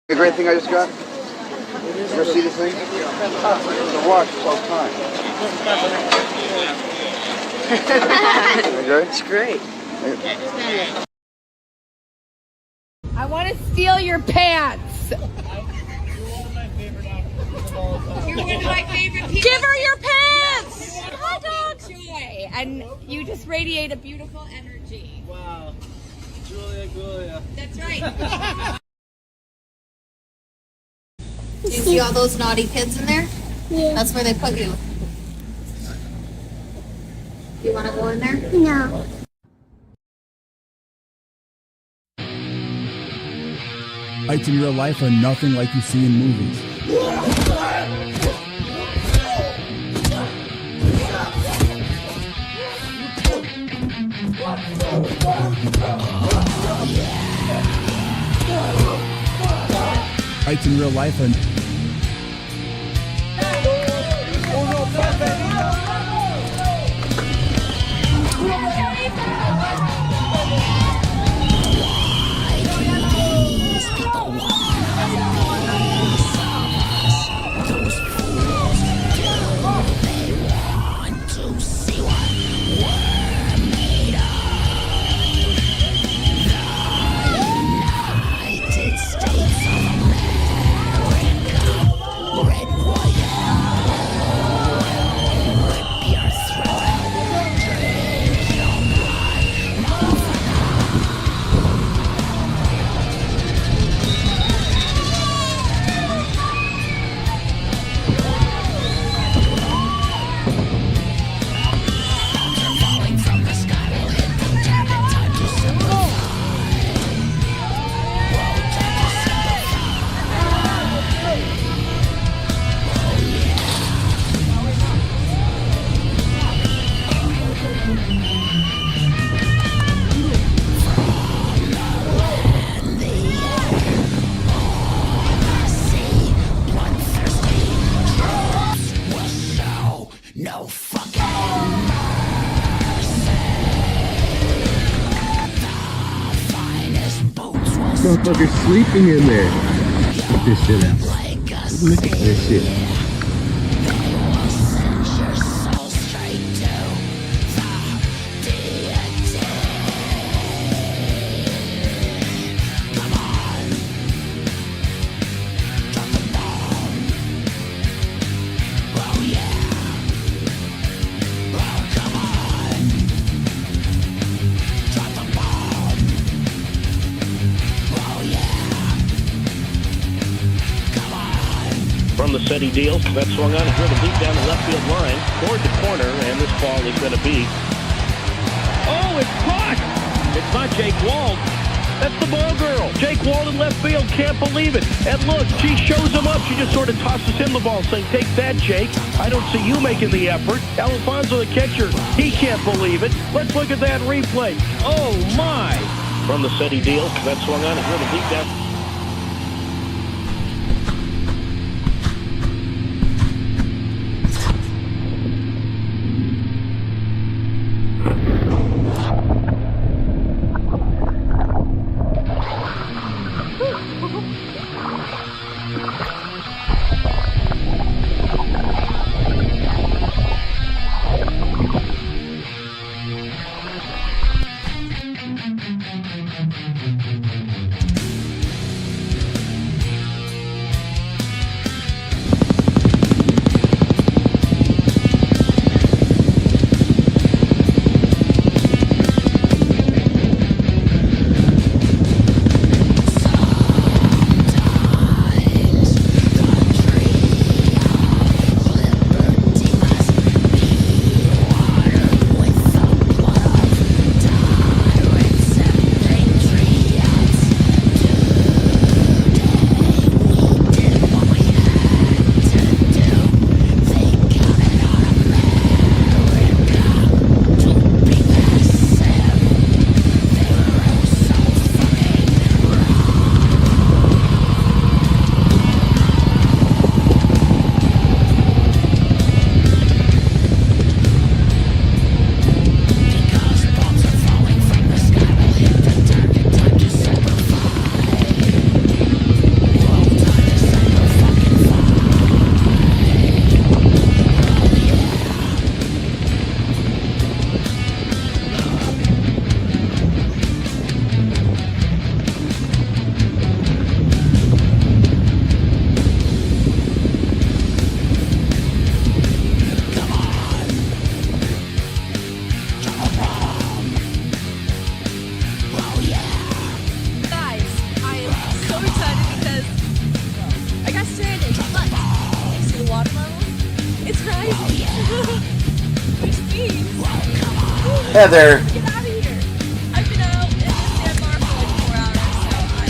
The great thing I just got? You ever see this thing? The watch all time. Okay? It's great. I want to steal your pants. You're one of my favorite people. Give her your pants. Hot dog. Joy, and you just radiate a beautiful energy. Wow. Julia. That's right. Do you see all those naughty kids in there? Yeah. That's where they put you. You want to go in there? No. Fights in real life are nothing like you see in movies. Fights in real life are... Motherfucker's sleeping in there. Check this shit out. Look at this shit. From the set he deals, that swung on, he driven deep down the left field line, toward the corner, and this ball is going to be... Oh, it's caught! It's not Jake Wald. That's the ball girl. Jake Wald in left field, can't believe it. And look, she shows him up. She just sort of tosses him the ball, saying, take that, Jake. I don't see you making the effort. Alfonso, the catcher, he can't believe it. Let's look at that replay. Oh, my! From the set he deals, that swung on, he driven deep down... It's rising. Which means... Heather. Get out of here. I've been out in the sandbar for like 4 hours, so I have...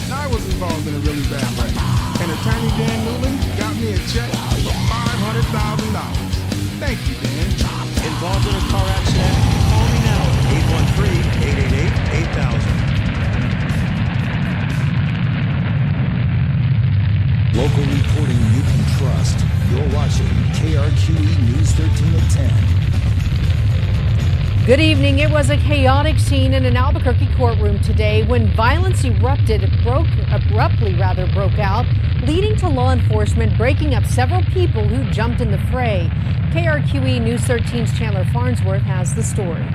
I was involved in a really bad wreck, and attorney Dan Newland got me a check for $500,000. Thank you, Dan. Involved in a car accident? Call me now. 813-888-8000. Local reporting you can trust. You're watching KRQE News 13 at 10. Good evening. It was a chaotic scene in an Albuquerque courtroom today when violence abruptly broke out, leading to law enforcement breaking up several people who jumped in the fray. KRQE News 13's Chandler Farnsworth has the story.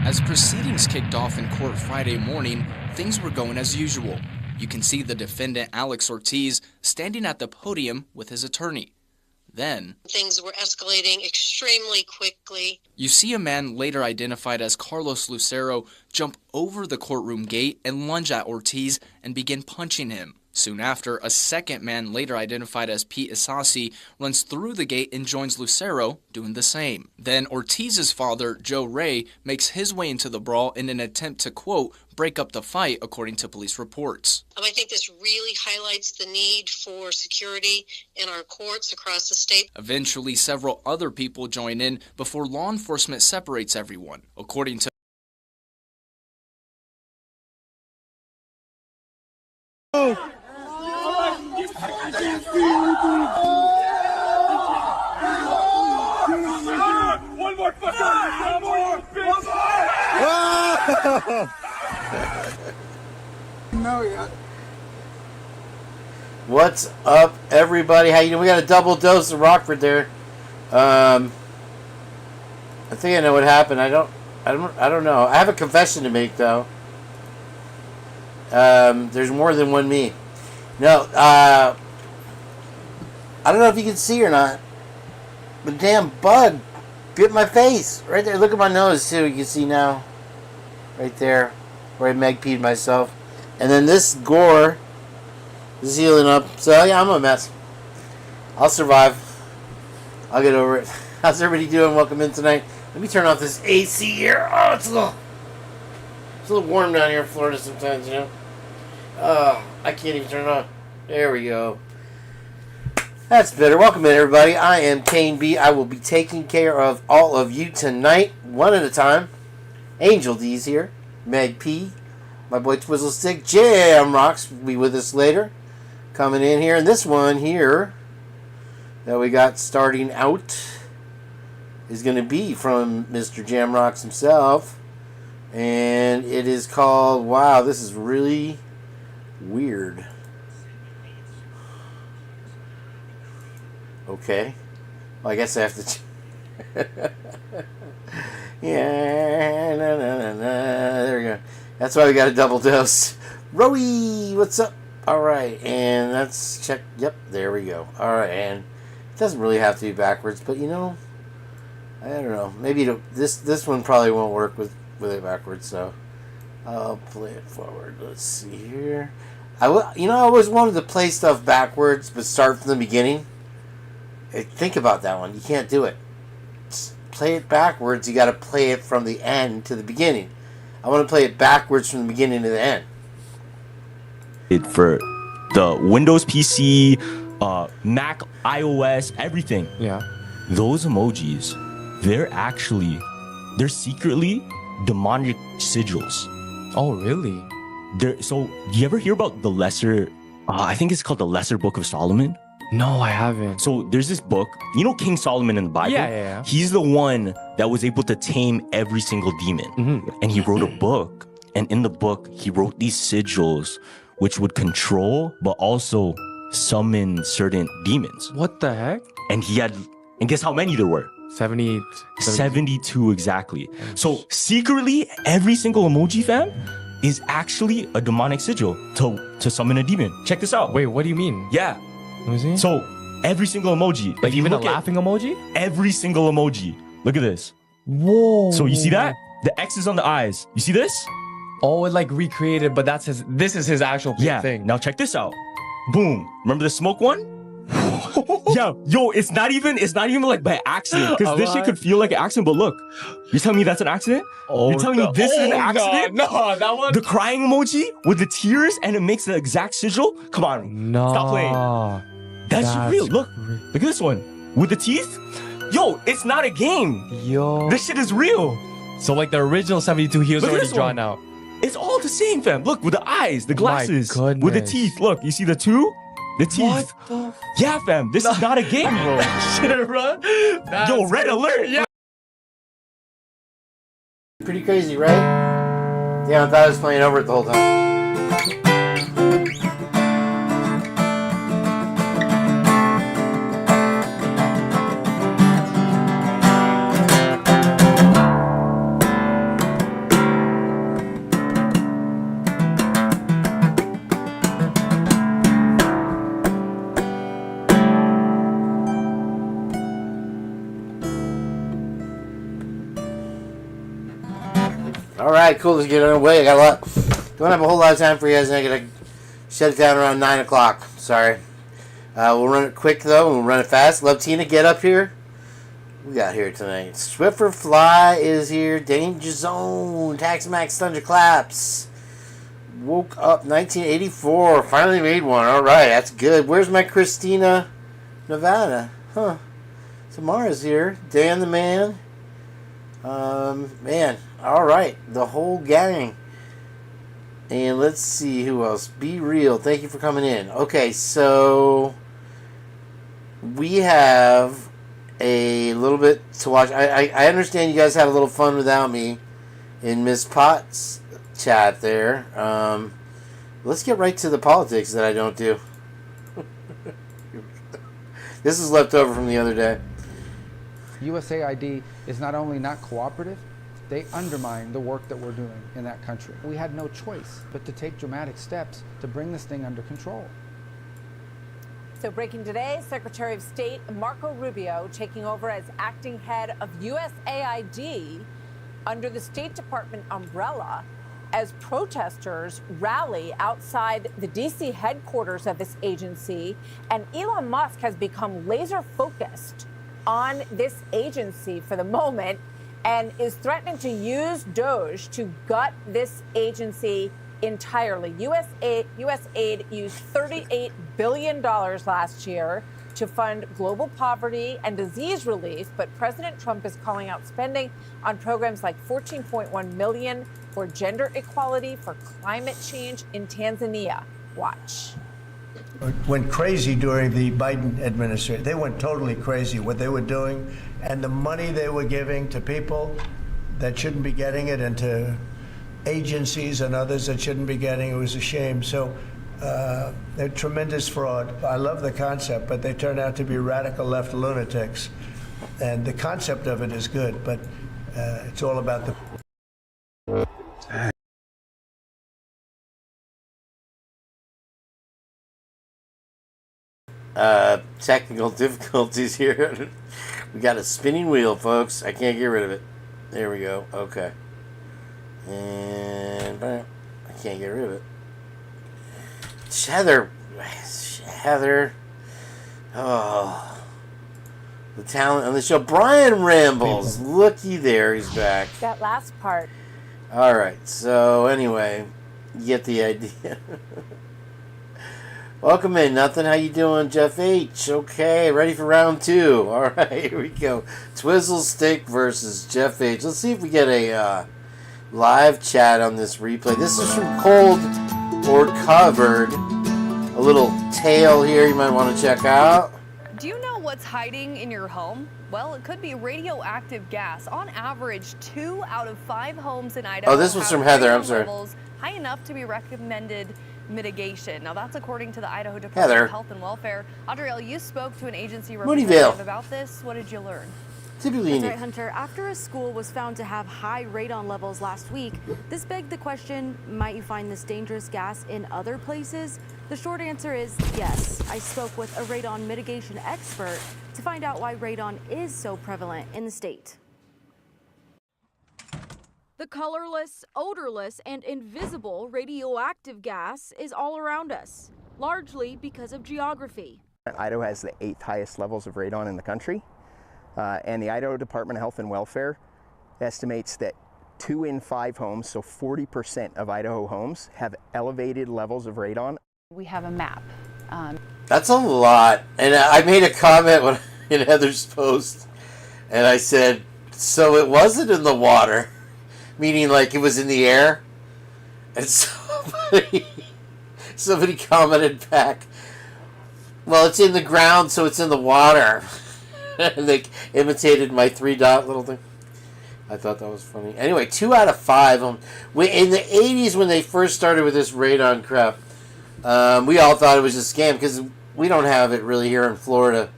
As proceedings kicked off in court Friday morning, things were going as usual. You can see the defendant, Alex Ortiz, standing at the podium with his attorney. Then, things were escalating extremely quickly. You see a man later identified as Carlos Lucero jump over the courtroom gate and lunge at Ortiz and begin punching him. Soon after, a second man later identified as Pete Isasi runs through the gate and joins Lucero doing the same. Then Ortiz's father, Joe Ray, makes his way into the brawl in an attempt to, quote, break up the fight, according to police reports. I think this really highlights the need for security in our courts across the state. Eventually, several other people join in before law enforcement separates everyone. According to One more fucking more bitch. No, yeah. What's up, everybody? How you doing? We got a double dose of Rockford there. I think I know what happened. I don't know. I have a confession to make though. There's more than one me. No, I don't know if you can see or not, but damn bug bit my face right there. Look at my nose too. You can see now, right there, where I meg peed myself, and then this gore is healing up. So yeah, I'm a mess. I'll survive. I'll get over it. How's everybody doing? Welcome in tonight. Let me turn off this AC here. Oh, it's a little warm down here in Florida sometimes, you know. I can't even turn it on. There we go. That's better. Welcome in, everybody. I am Kane B. I will be taking care of all of you tonight, one at a time. Angel D's here. Meg P. My boy Twizzle Stick. Jam Rocks will be with us later. Coming in here. And this one here that we got starting out is going to be from Mr. Jam Rocks himself. And it is called, wow, this is really weird. Okay. Well, I guess I have to... yeah, there we go. That's why we got a double dose. Rowie, what's up? Alright, and let's check. Yep, there we go. Alright, and it doesn't really have to be backwards, but you know, I don't know. Maybe this one probably won't work with it backwards, so I'll play it forward. Let's see here. I always wanted to play stuff backwards, but start from the beginning. Think about that one. You can't do it. Just play it backwards. You got to play it from the end to the beginning. I want to play it backwards from the beginning to the end. For the Windows PC, Mac, iOS, everything. Yeah. Those emojis, they're secretly demonic sigils. Oh, really? So, do you ever hear about the lesser, I think it's called the Lesser Book of Solomon? No, I haven't. So there's this book, you know King Solomon in the Bible? Yeah. He's the one that was able to tame every single demon. Mm-hmm. And he wrote a book. And in the book, he wrote these sigils which would control, but also summon certain demons. What the heck? And guess how many there were? 72 exactly. So secretly, every single emoji fam is actually a demonic sigil to summon a demon. Check this out. Wait, what do you mean? Yeah. Let me see. So every single emoji, like even a laughing emoji? Every single emoji. Look at this. Whoa. So you see that? The X is on the eyes. You see this? Oh, it like recreated, but that's his. This is his actual thing. Now check this out. Boom. Remember the smoke one? Yeah, yo, it's not even like by accident, because this shit could feel like an accident, but look, you're telling me that's an accident? Oh, you're telling me this is an accident? No, that one. The crying emoji with the tears and it makes the exact sigil? Come on, no. Stop playing. That's real. Look at this one with the teeth. Yo, it's not a game. Yo, this shit is real. So like the original 72, he was already drawn out. It's all the same, fam. Look, with the eyes, the glasses, with the teeth. Look, you see the two? The teeth. Yeah, fam. This is not a game, bro. Shit, bro. Yo, red alert. Yeah. Pretty crazy, right? Yeah, I thought I was playing over it the whole time. Alright, cool, let's get underway. I got a lot. Don't have a whole lot of time for you guys, and I gotta shut it down around 9 o'clock. Sorry. We'll run it quick, though, and we'll run it fast. Love Tina, get up here. We got here tonight. Swiffer Fly is here. Danger Zone. Tax Max Thunderclaps. Woke up 1984. Finally made one. Alright, that's good. Where's my Christina Nevada? Huh. Samara's here. Dan the Man. Man. Alright, the whole gang. And let's see who else. Be Real, thank you for coming in. Okay, so we have a little bit to watch. I understand you guys had a little fun without me in Miss Potts' chat there. Let's get right to the politics that I don't do. This is left over from the other day. USAID is not only not cooperative, they undermine the work that we're doing in that country. We had no choice but to take dramatic steps to bring this thing under control. So breaking today, Secretary of State Marco Rubio taking over as acting head of USAID under the State Department umbrella as protesters rally outside the D.C. headquarters of this agency. And Elon Musk has become laser focused on this agency for the moment and is threatening to use Doge to gut this agency entirely. USAID used $38 billion last year to fund global poverty and disease relief, but President Trump is calling out spending on programs like $14.1 million for gender equality, for climate change in Tanzania. Watch. Went crazy during the Biden administration. They went totally crazy what they were doing and the money they were giving to people that shouldn't be getting it and to agencies and others that shouldn't be getting it. It was a shame. So they're tremendous fraud. I love the concept, but they turn out to be radical left lunatics. And the concept of it is good, but it's all about the... Technical difficulties here. We got a spinning wheel, folks. I can't get rid of it. There we go. Okay. And I can't get rid of it. Heather. Oh. The talent on the show. Brian Rambles. Looky there. He's back. That last part. All right. So, anyway, you get the idea. Welcome in, Nothing. How you doing, Jeff H? Okay, ready for round 2. All right, here we go. Twizzle Stick versus Jeff H. Let's see if we get a live chat on this replay. This is from Cold or Covered. A little tale here you might want to check out. Do you know what's hiding in your home? Well, it could be radioactive gas. On average, 2 out of 5 homes in Idaho. Oh, this was from Heather. I'm sorry. Levels high enough to be recommended mitigation. Now, that's according to the Idaho Department of Health and Welfare. Adrielle, you spoke to an agency representative about this. What did you learn? That's right, Hunter. After a school was found to have high radon levels last week, this begged the question, might you find this dangerous gas in other places? The short answer is yes. I spoke with a radon mitigation expert to find out why radon is so prevalent in the state. The colorless, odorless, and invisible radioactive gas is all around us, largely because of geography. Idaho has the 8th highest levels of radon in the country, and the Idaho Department of Health and Welfare estimates that 2 in 5 homes, so 40% of Idaho homes, have elevated levels of radon. We have a map. That's a lot. And I made a comment in Heather's post, and I said, so it wasn't in the water, meaning like it was in the air. And somebody commented back, well, it's in the ground, so it's in the water. And they imitated my 3-dot little thing. I thought that was funny. Anyway, 2 out of 5. In the 80s, when they first started with this radon crap, we all thought it was a scam because we don't have it really here in Florida.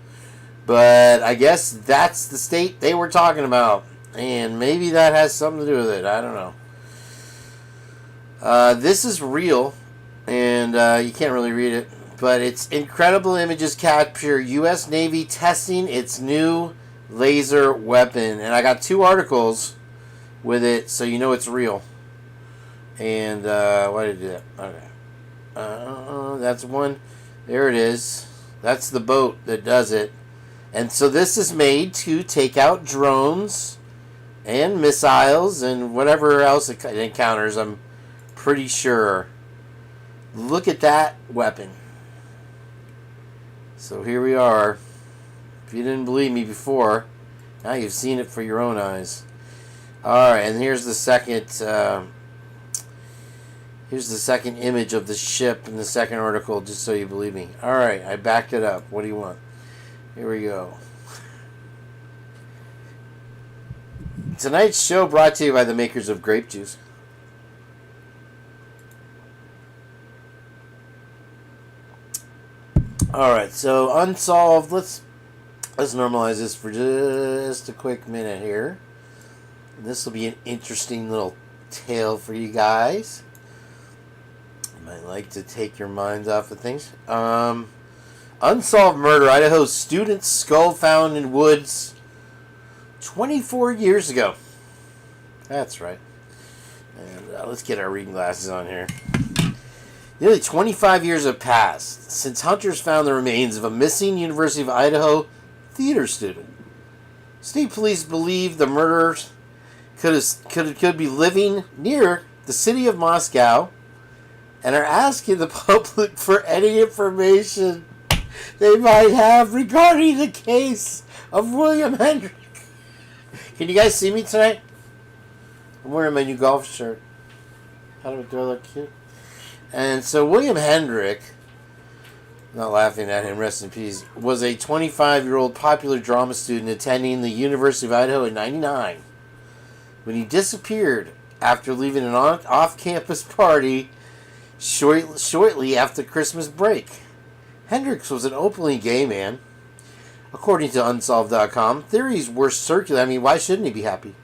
But I guess that's the state they were talking about. And maybe that has something to do with it. I don't know. This is real. And you can't really read it. But it's incredible images capture U.S. Navy testing its new laser weapon. And I got 2 articles with it, so you know it's real. And why did I do that? Okay. That's one. There it is. That's the boat that does it. And so this is made to take out drones and missiles and whatever else it encounters, I'm pretty sure. Look at that weapon. So here we are. If you didn't believe me before, now you've seen it for your own eyes. Alright, and here's the second image of the ship in the second article, just so you believe me. Alright, I backed it up. What do you want? Here we go. Tonight's show brought to you by the makers of grape juice. Alright, so Unsolved, let's normalize this for just a quick minute here. This will be an interesting little tale for you guys. You might like to take your minds off of things. Unsolved murder. Idaho student's skull found in woods 24 years ago. That's right. And let's get our reading glasses on here. Nearly 25 years have passed since hunters found the remains of a missing University of Idaho theater student. State police believe the murderers could be living near the city of Moscow and are asking the public for any information they might have regarding the case of William Hendrick. Can you guys see me tonight? I'm wearing my new golf shirt. How do I look cute? And so William Hendrick, not laughing at him, rest in peace, was a 25-year-old popular drama student attending the University of Idaho in '99 when he disappeared after leaving an off-campus party shortly after Christmas break. Hendricks was an openly gay man. According to Unsolved.com, theories were circulating. I mean, why shouldn't he be happy?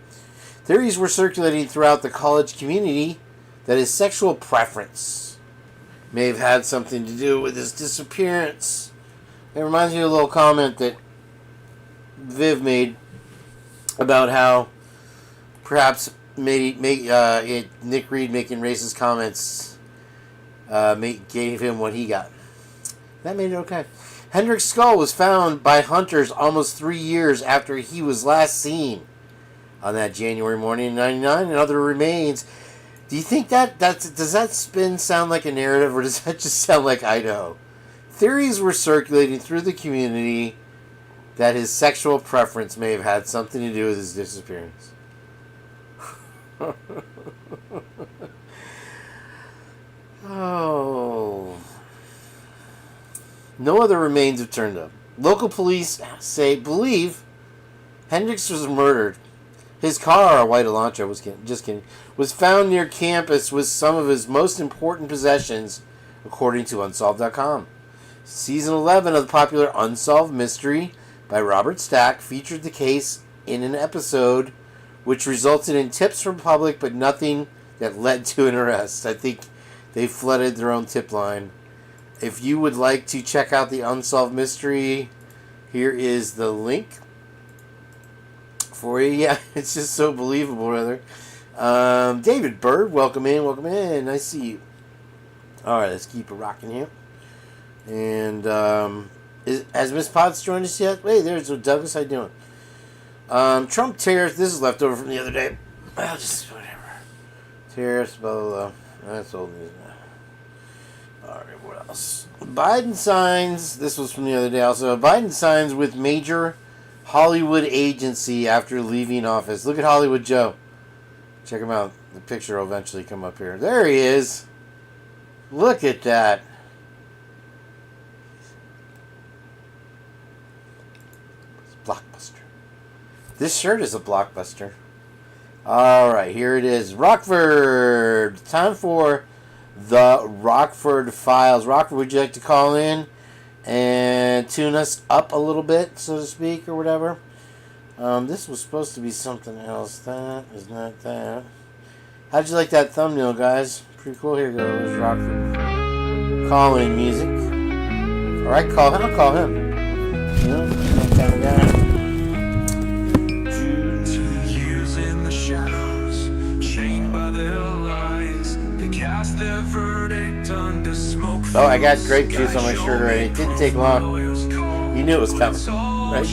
Theories were circulating throughout the college community that his sexual preference may have had something to do with his disappearance. It reminds me of a little comment that Viv made about how perhaps Nick Reed making racist comments gave him what he got. That made it okay. Hendrick's skull was found by hunters almost 3 years after he was last seen on that January morning in '99, and other remains. Do you think does that spin sound like a narrative, or does that just sound like Idaho? Theories were circulating through the community that his sexual preference may have had something to do with his disappearance. Oh. No other remains have turned up. Local police believe Hendricks was murdered. His car, a white Elantra, was found near campus with some of his most important possessions, according to Unsolved.com. Season 11 of the popular Unsolved Mystery by Robert Stack featured the case in an episode which resulted in tips from public, but nothing that led to an arrest. I think they flooded their own tip line. If you would like to check out the Unsolved Mystery, here is the link for you. Yeah, it's just so believable, rather. David Bird, welcome in, welcome in. Nice to see you. All right, let's keep it rocking here. And has Miss Potts joined us yet? Wait, there's Douglas. How you doing? Trump tariffs. This is left over from the other day. I'll just whatever. Tariffs, blah blah blah. That's old news now. All right, what else? Biden signs. This was from the other day also. Biden signs with major Hollywood agency after leaving office. Look at Hollywood Joe. Check him out. The picture will eventually come up here. There he is. Look at that. It's blockbuster. This shirt is a blockbuster. All right, here it is. Rockford. Time for the Rockford Files. Rockford, would you like to call in and tune us up a little bit, so to speak, or whatever? This was supposed to be something else. That is not that. How'd you like that thumbnail, guys? Pretty cool. Here goes Rockford. Call-in music. All right, call him. I'll call him. You know, that kind of guy. 2 years in the shadows, chained by their lies. They cast their verdict under smoke. Oh, I got grape juice on my shirt already. It didn't take long. You knew it was coming, right?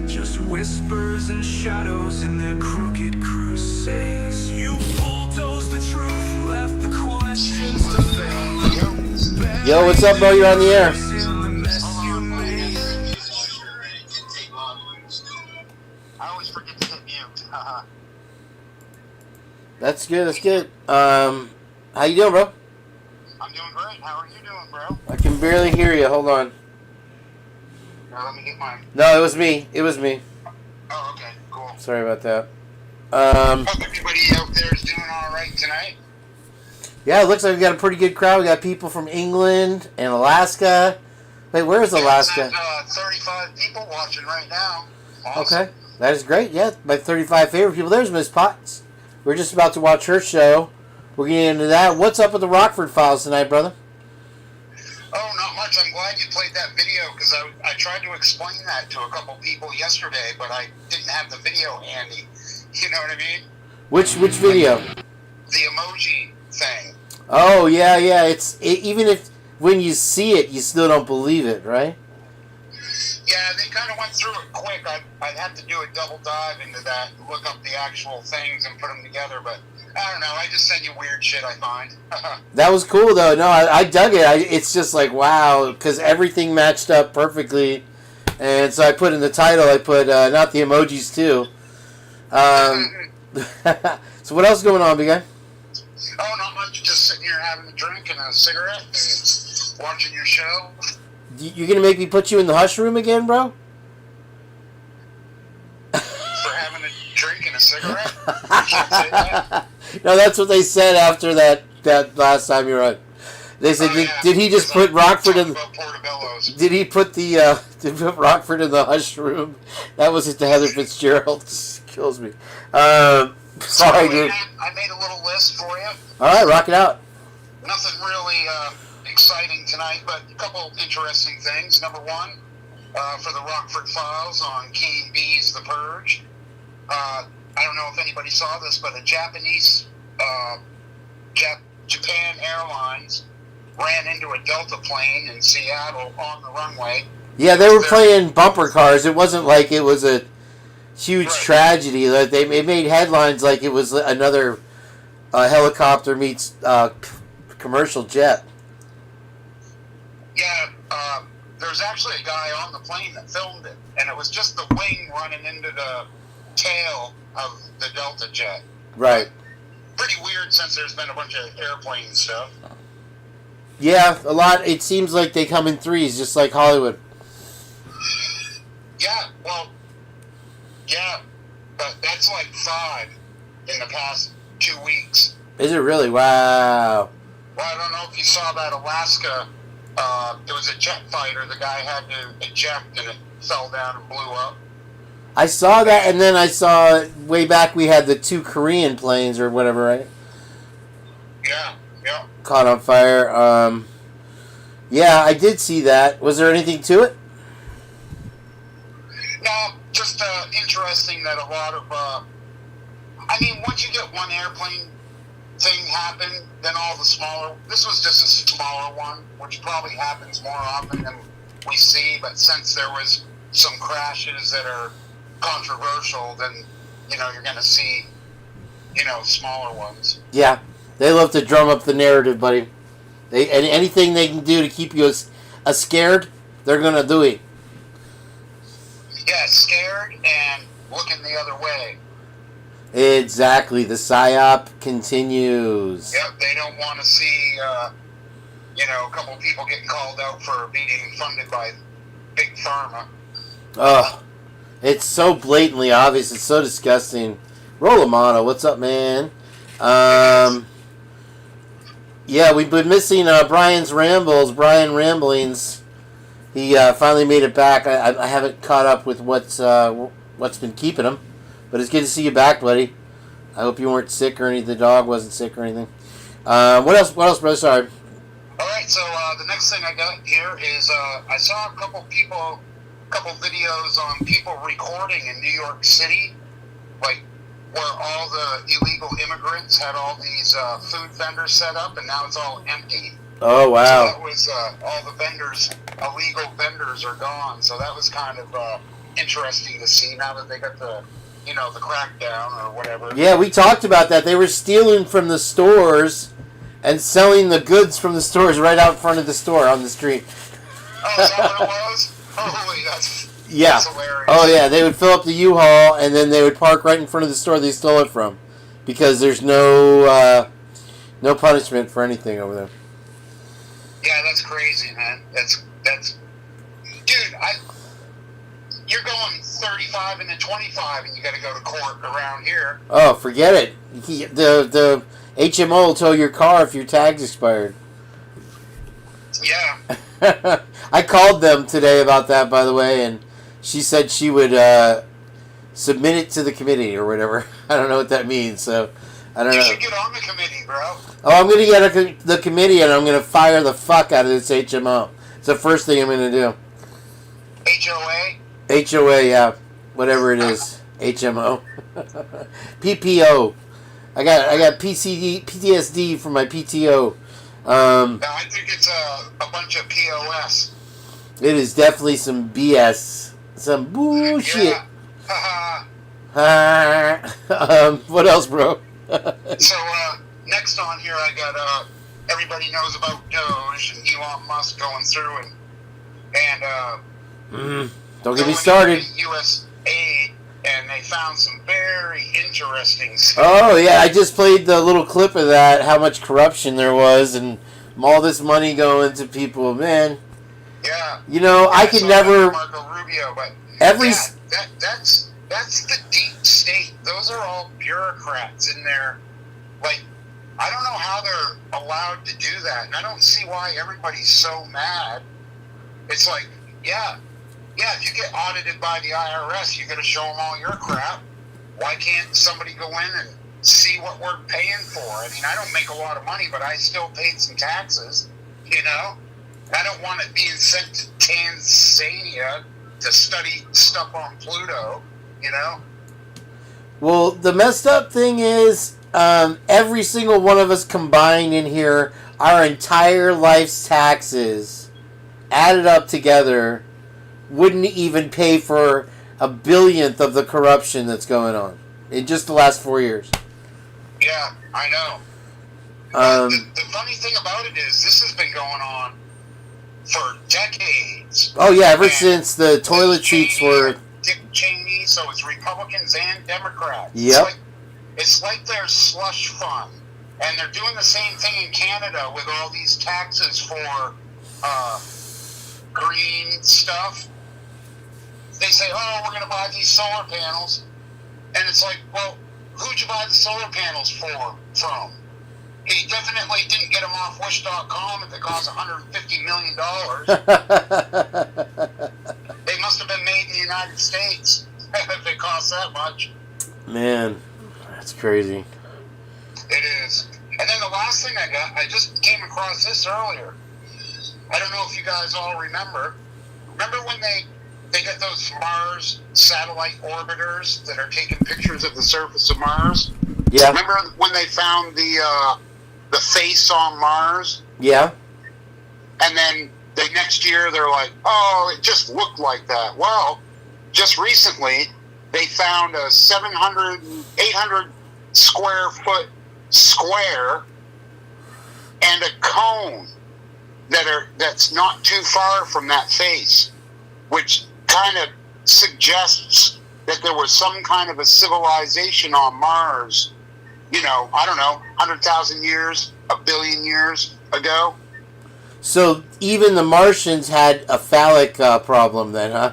Just whispers and shadows in their crooked crusades. You bulldozed the truth, left the questions to fail. Yo, what's up, bro? You're on the air. I always forget to hit mute. That's good. That's good. How you doing, bro? I'm doing great. How are you doing, bro? I can barely hear you. Hold on. Now let me get mine. No, it was me. It was me. Oh, okay. Cool. Sorry about that. Hope everybody out there is doing all right tonight. Yeah, it looks like we got a pretty good crowd. We got people from England and Alaska. Wait, where is Alaska? 35 people watching right now. Awesome. Okay, that is great. Yeah, my 35 favorite people. There's Miss Potts. We're just about to watch her show. We're getting into that. What's up with the Rockford Files tonight, brother? Oh, not much. I'm glad you played that video because I tried to explain that to a couple people yesterday, but I didn't have the video handy. You know what I mean? Which video? The emoji thing. Oh yeah. Even if when you see it, you still don't believe it, right? Yeah, they kind of went through it quick. I'd have to do a double dive into that, look up the actual things and put them together, but I don't know. I just send you weird shit I find. That was cool, though. No, I dug it. It's just like, wow, because everything matched up perfectly. And so I put in the title, I put, not the emojis, too. So what else is going on, big guy? Oh, not much. Just sitting here having a drink and a cigarette and watching your show. You're going to make me put you in the hush room again, bro? For having a drink and a cigarette? You should say that. No, that's what they said after that last time you were on. They said, did he just put Rockford in? Did he put Rockford in the hush room? That was at the Heather Fitzgerald. Kills me. Sorry, dude. I made a little list for you. All right, rock it out. Nothing really exciting tonight, but a couple interesting things. Number one, for the Rockford Files on Kane B's The Purge. I don't know if anybody saw this, but a Japanese Japan Airlines ran into a Delta plane in Seattle on the runway. Yeah, they were playing bumper cars. It wasn't like it was a huge tragedy. Like it made headlines like it was another helicopter meets commercial jet. Yeah, there's actually a guy on the plane that filmed it, and it was just the wing running into the tail of the Delta jet. Right. Pretty weird since there's been a bunch of airplane stuff. Yeah, a lot. It seems like they come in threes, just like Hollywood. Yeah, well, yeah, but that's like 5 in the past 2 weeks. Is it really? Wow. Well, I don't know if you saw that Alaska. It was a jet fighter. The guy had to eject, and it fell down and blew up. I saw that, and then I saw way back we had the 2 Korean planes or whatever, right? Yeah. Caught on fire. Yeah, I did see that. Was there anything to it? No, just interesting that a lot of I mean, once you get one airplane thing happen, then all the smaller. This was just a smaller one, which probably happens more often than we see. But since there was some crashes that are controversial, then you're going to see smaller ones. Yeah, they love to drum up the narrative, buddy. Anything they can do to keep you scared, they're going to do it. Yeah, scared and looking the other way. Exactly. The PSYOP continues. Yep, they don't want to see, a couple people getting called out for being funded by Big Pharma. Oh, it's so blatantly obvious. It's so disgusting. Rollamano, what's up, man? Yeah, we've been missing Brian's rambles, Brian Ramblings. He finally made it back. I haven't caught up with what's been keeping him, but it's good to see you back, buddy. I hope you weren't sick or anything. The dog wasn't sick or anything. What else, brother? Sorry. All right, so the next thing I got here is I saw a couple videos on people recording in New York City, like where all the illegal immigrants had all these food vendors set up, and now it's all empty. Oh, wow. So that was all the vendors, illegal vendors are gone. So that was kind of interesting to see now that they got the crackdown or whatever. Yeah, we talked about that. They were stealing from the stores and selling the goods from the stores right out in front of the store on the street. Oh, is that what it was? Holy, that's hilarious. Oh, yeah. They would fill up the U-Haul, and then they would park right in front of the store they stole it from. Because there's no punishment for anything over there. Yeah, that's crazy, man. That's dude, you're going 35 into 25, and you got to go to court around here. Oh, forget it. The HMO will tow your car if your tag's expired. Yeah. I called them today about that, by the way, and she said she would submit it to the committee or whatever. I don't know what that means, so I don't know. You should get on the committee, bro. Oh, I'm going to get the committee, and I'm going to fire the fuck out of this HMO. It's the first thing I'm going to do. HOA? HOA, yeah. Whatever it is. HMO. PPO. I got PTSD from my PTO. I think it's a bunch of POS. It is definitely some BS. Some bullshit. Yeah. What else, bro? So, next on here, I got, everybody knows about Doge and Elon Musk going through and don't get me started. U.S. aid, and they found some very interesting stuff. Oh, yeah, I just played the little clip of that, how much corruption there was, and all this money going to people, man. Yeah. I can never... Marco Rubio, but that's the deep state. Those are all bureaucrats in there. Like, I don't know how they're allowed to do that, and I don't see why everybody's so mad. It's like, yeah, if you get audited by the IRS, you got to show them all your crap. Why can't somebody go in and see what we're paying for? I mean, I don't make a lot of money, but I still paid some taxes, I don't want it being sent to Tanzania to study stuff on Pluto, Well, the messed up thing is, every single one of us combined in here, our entire life's taxes, added up together, wouldn't even pay for a billionth of the corruption that's going on in just the last 4 years. Yeah, I know. The funny thing about it is this has been going on for decades. Oh, yeah, ever since the toilet seats were... Dick Cheney, so it's Republicans and Democrats. Yep. It's like their slush fund. And they're doing the same thing in Canada with all these taxes for green stuff. They say, oh, we're going to buy these solar panels. And it's like, well, who'd you buy the solar panels from? He definitely didn't get them off Wish.com if it cost $150 million. They must have been made in the United States if it costs that much. Man, that's crazy. It is. And then the last thing I just came across this earlier. I don't know if you guys all remember. Remember when they got those Mars satellite orbiters that are taking pictures of the surface of Mars? Yeah. Remember when they found the face on Mars? Yeah. And then the next year they're like, oh, it just looked like that. Well, just recently they found a 800 square foot square and a cone that's not too far from that face, which kind of suggests that there was some kind of a civilization on Mars, you know, I don't know, 100,000 years, a billion years ago. So even the Martians had a phallic problem then, huh?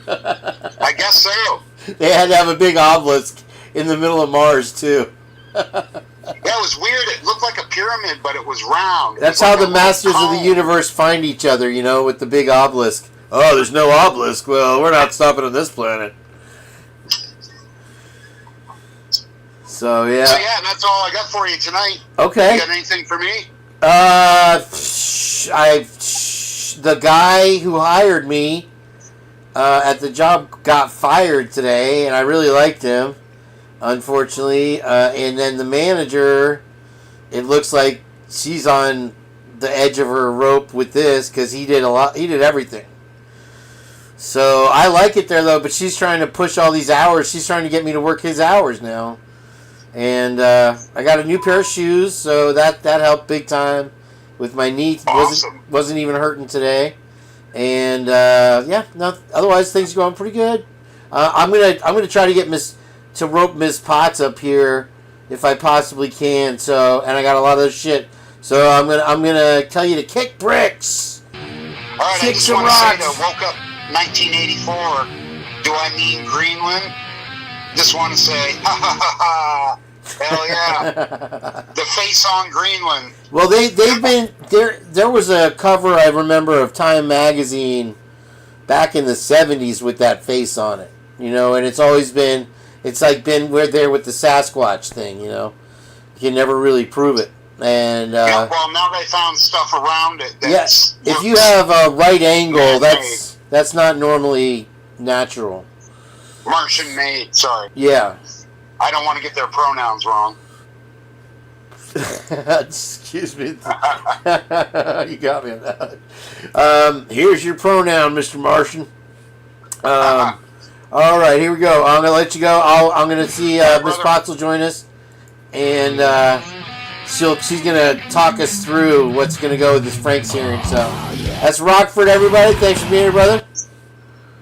I guess so. They had to have a big obelisk in the middle of Mars, too. Yeah, it was weird. It looked like a pyramid, but it was round. That's how the masters of the universe find each other, you know, with the big obelisk. Oh, there's no obelisk. Well, we're not stopping on this planet. So, yeah. So, yeah, that's all I got for you tonight. Okay. You got anything for me? The guy who hired me at the job got fired today, and I really liked him, unfortunately. And then the manager, it looks like she's on the edge of her rope with this because he did everything. So I like it there, though, but she's trying to push all these hours. She's trying to get me to work his hours now. And I got a new pair of shoes, so that helped big time with my knee. Awesome. Wasn't even hurting today. And otherwise things are going pretty good. I'm gonna try to get rope Miss Potts up here if I possibly can. So, and I got a lot of this shit. So I'm gonna tell you to kick bricks. All right, Kick I just some want to say rocks. to woke up 1984. Do I mean Greenland? Just want to say, ha ha ha ha. Hell yeah. The face on Greenland. Well, they've been there. There was a cover I remember of Time magazine back in the 70s with that face on it. You know, and it's always been. It's like we're there with the Sasquatch thing. You know, you can never really prove it. And yeah, well, now they found stuff around it. Yes, if you have a right angle, that's not normally natural. Martian made. Sorry. Yeah. I don't want to get their pronouns wrong. Excuse me. You got me on that. Here's your pronoun, Mr. Martian. All right, here we go. I'm going to let you go. I'm going to see Miss Potts will join us. And she's going to talk us through what's going to go with this Frank's hearing. So that's Rockford, everybody. Thanks for being here, brother.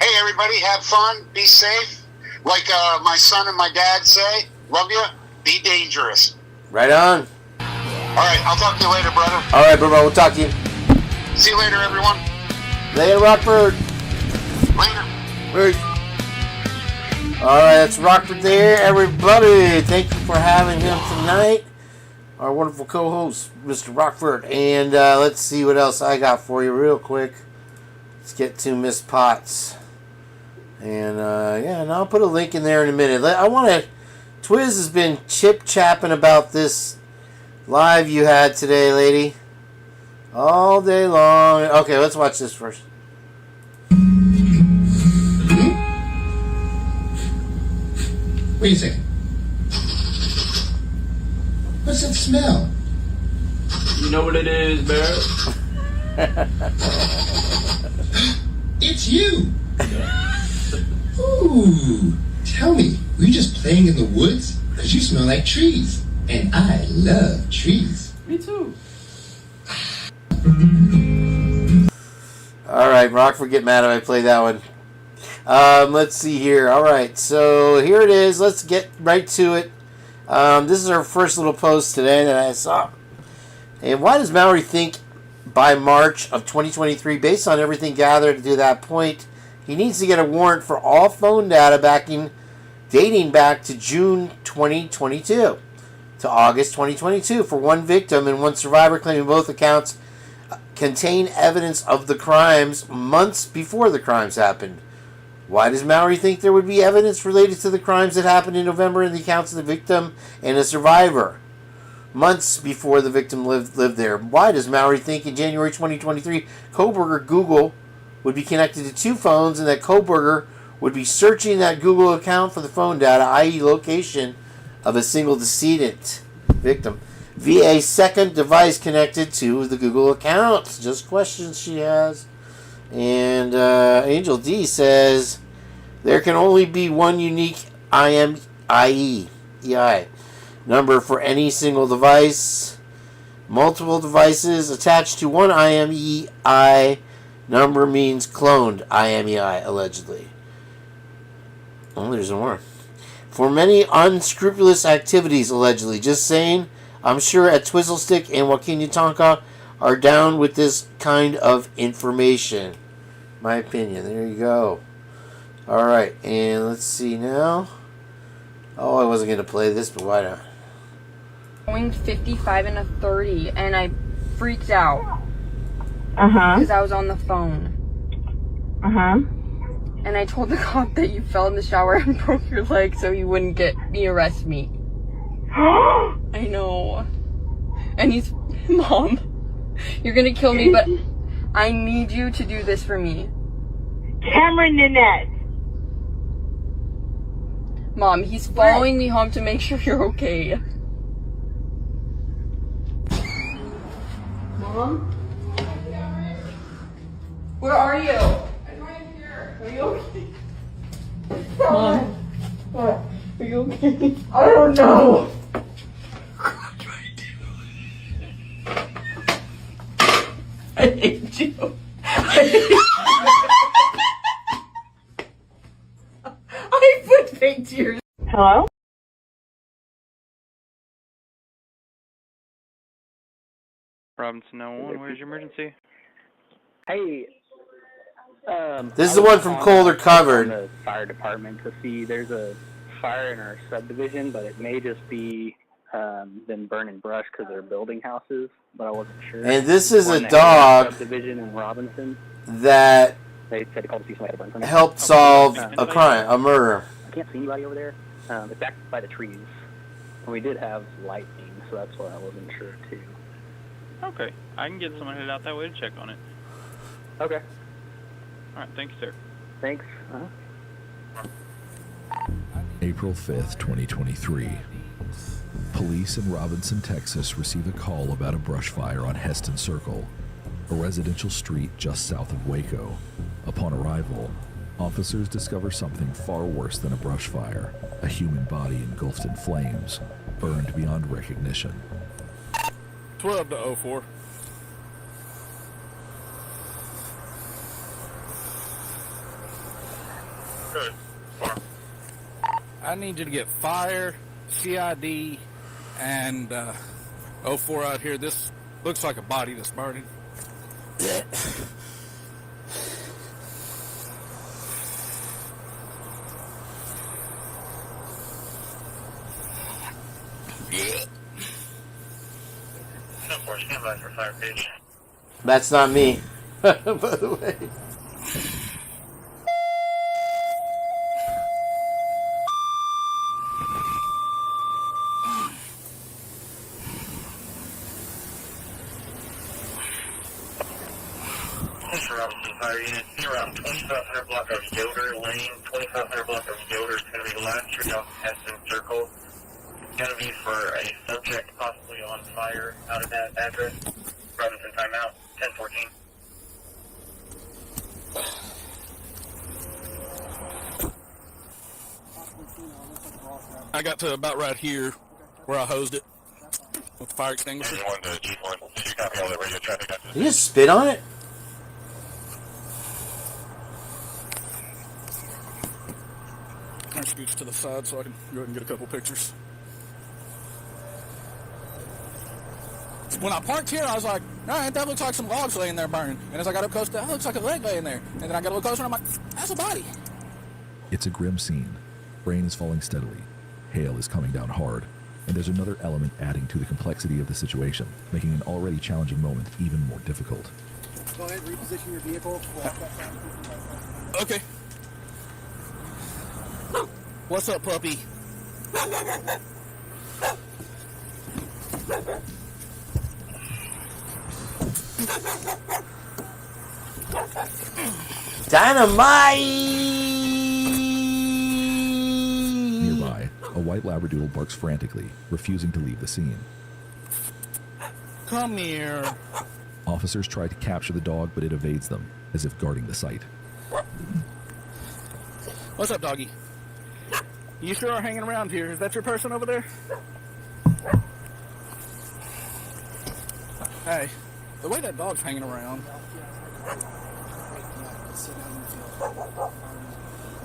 Hey, everybody, have fun. Be safe. Like my son and my dad say, love you, be dangerous. Right on. All right, I'll talk to you later, brother. All right, bro, we'll talk to you. See you later, everyone. Later, Rockford. Later. All right, that's Rockford there, everybody. Thank you for having him tonight. Our wonderful co-host, Mr. Rockford. And let's see what else I got for you real quick. Let's get to Miss Potts. And, and I'll put a link in there in a minute. Twiz has been chip-chapping about this live you had today, lady. All day long. Okay, let's watch this first. Wait a second. What's that smell? You know what it is, Bear? It's you! Ooh, tell me, were you just playing in the woods? Because you smell like trees, and I love trees. Me too. All right, Rockford, get mad if I play that one. Let's see here. All right, so here it is. Let's get right to it. This is our first little post today that I saw. And why does Mallory think by March of 2023, based on everything gathered to that point, he needs to get a warrant for all phone data dating back to June 2022 to August 2022 for one victim and one survivor, claiming both accounts contain evidence of the crimes months before the crimes happened? Why does Mallory think there would be evidence related to the crimes that happened in November in the accounts of the victim and a survivor months before the victim lived there? Why does Mallory think in January 2023 Kohberger Google would be connected to two phones and that Kohberger would be searching that Google account for the phone data, i.e. location of a single decedent victim via a second device connected to the Google account. Just questions she has. And Angel D says there can only be one unique EI number for any single device. Multiple devices attached to one IMEI number means cloned IMEI, allegedly. Oh, there's more. For many unscrupulous activities, allegedly. Just saying, I'm sure at Twizzlestick and Joaquin Tonka are down with this kind of information. My opinion. There you go. Alright, and let's see now. Oh, I wasn't going to play this, but why not? Going 55 and a 30, and I freaked out. Uh-huh. Because I was on the phone. Uh-huh. And I told the cop that you fell in the shower and broke your leg so he wouldn't arrest me. I know. And he's, Mom, you're gonna kill me, but I need you to do this for me. Cameron Nanette. Mom, he's following me home to make sure you're okay. Mom? Where are you? I'm right here. Are you okay? Mom? What? Are you okay? I don't know. I hate you. I put fake tears. Hello? Robinson 911, where's your emergency? Hey, This is the one from Colder Covered. The fire department to see there's a fire in our subdivision, but it may just be them burning brush because they're building houses, but I wasn't sure. And this is One a that had dog subdivision in Robinson. that They said to call to see somebody had a burn permit. helped solve a crime, a murder. I can't see anybody over there. It's back by the trees. And we did have lightning, so that's why I wasn't sure too. Okay, I can get someone headed out that way to check on it. Okay. Alright, thank you, sir. Thanks. April 5th, 2023. Police in Robinson, Texas receive a call about a brush fire on Heston Circle, a residential street just south of Waco. Upon arrival, officers discover something far worse than a brush fire, a human body engulfed in flames, burned beyond recognition. 12 to 04. Good. I need you to get fire, CID, and 04 out here. This looks like a body that's burning. Stand by for fire page. That's not me, by the way. Robinson Fire Unit, around 2500 block of Yoder Lane, 2500 block of Yoder is going to be the last street off Heston Circle. It's going to be for a subject possibly on fire out of that address. Robinson timeout, 1014. I got to about right here where I hosed it with the fire extinguisher. G1 to G1. Did you copy all that radio traffic? Did you just spit on it? I scooch to the side so I can go ahead and get a couple pictures. When I parked here, I was like, all right, that looks like some logs laying there burning. And as I got up close to that, looks like a leg laying there. And then I got a little closer and I'm like, that's a body. It's a grim scene. Rain is falling steadily. Hail is coming down hard. And there's another element adding to the complexity of the situation, making an already challenging moment even more difficult. Go ahead, reposition your vehicle. Okay. What's up, puppy? Dynamite! Nearby, a white Labradoodle barks frantically, refusing to leave the scene. Come here. Officers try to capture the dog, but it evades them, as if guarding the site. What's up, doggy? You sure are hanging around here. Is that your person over there? Hey, the way that dog's hanging around.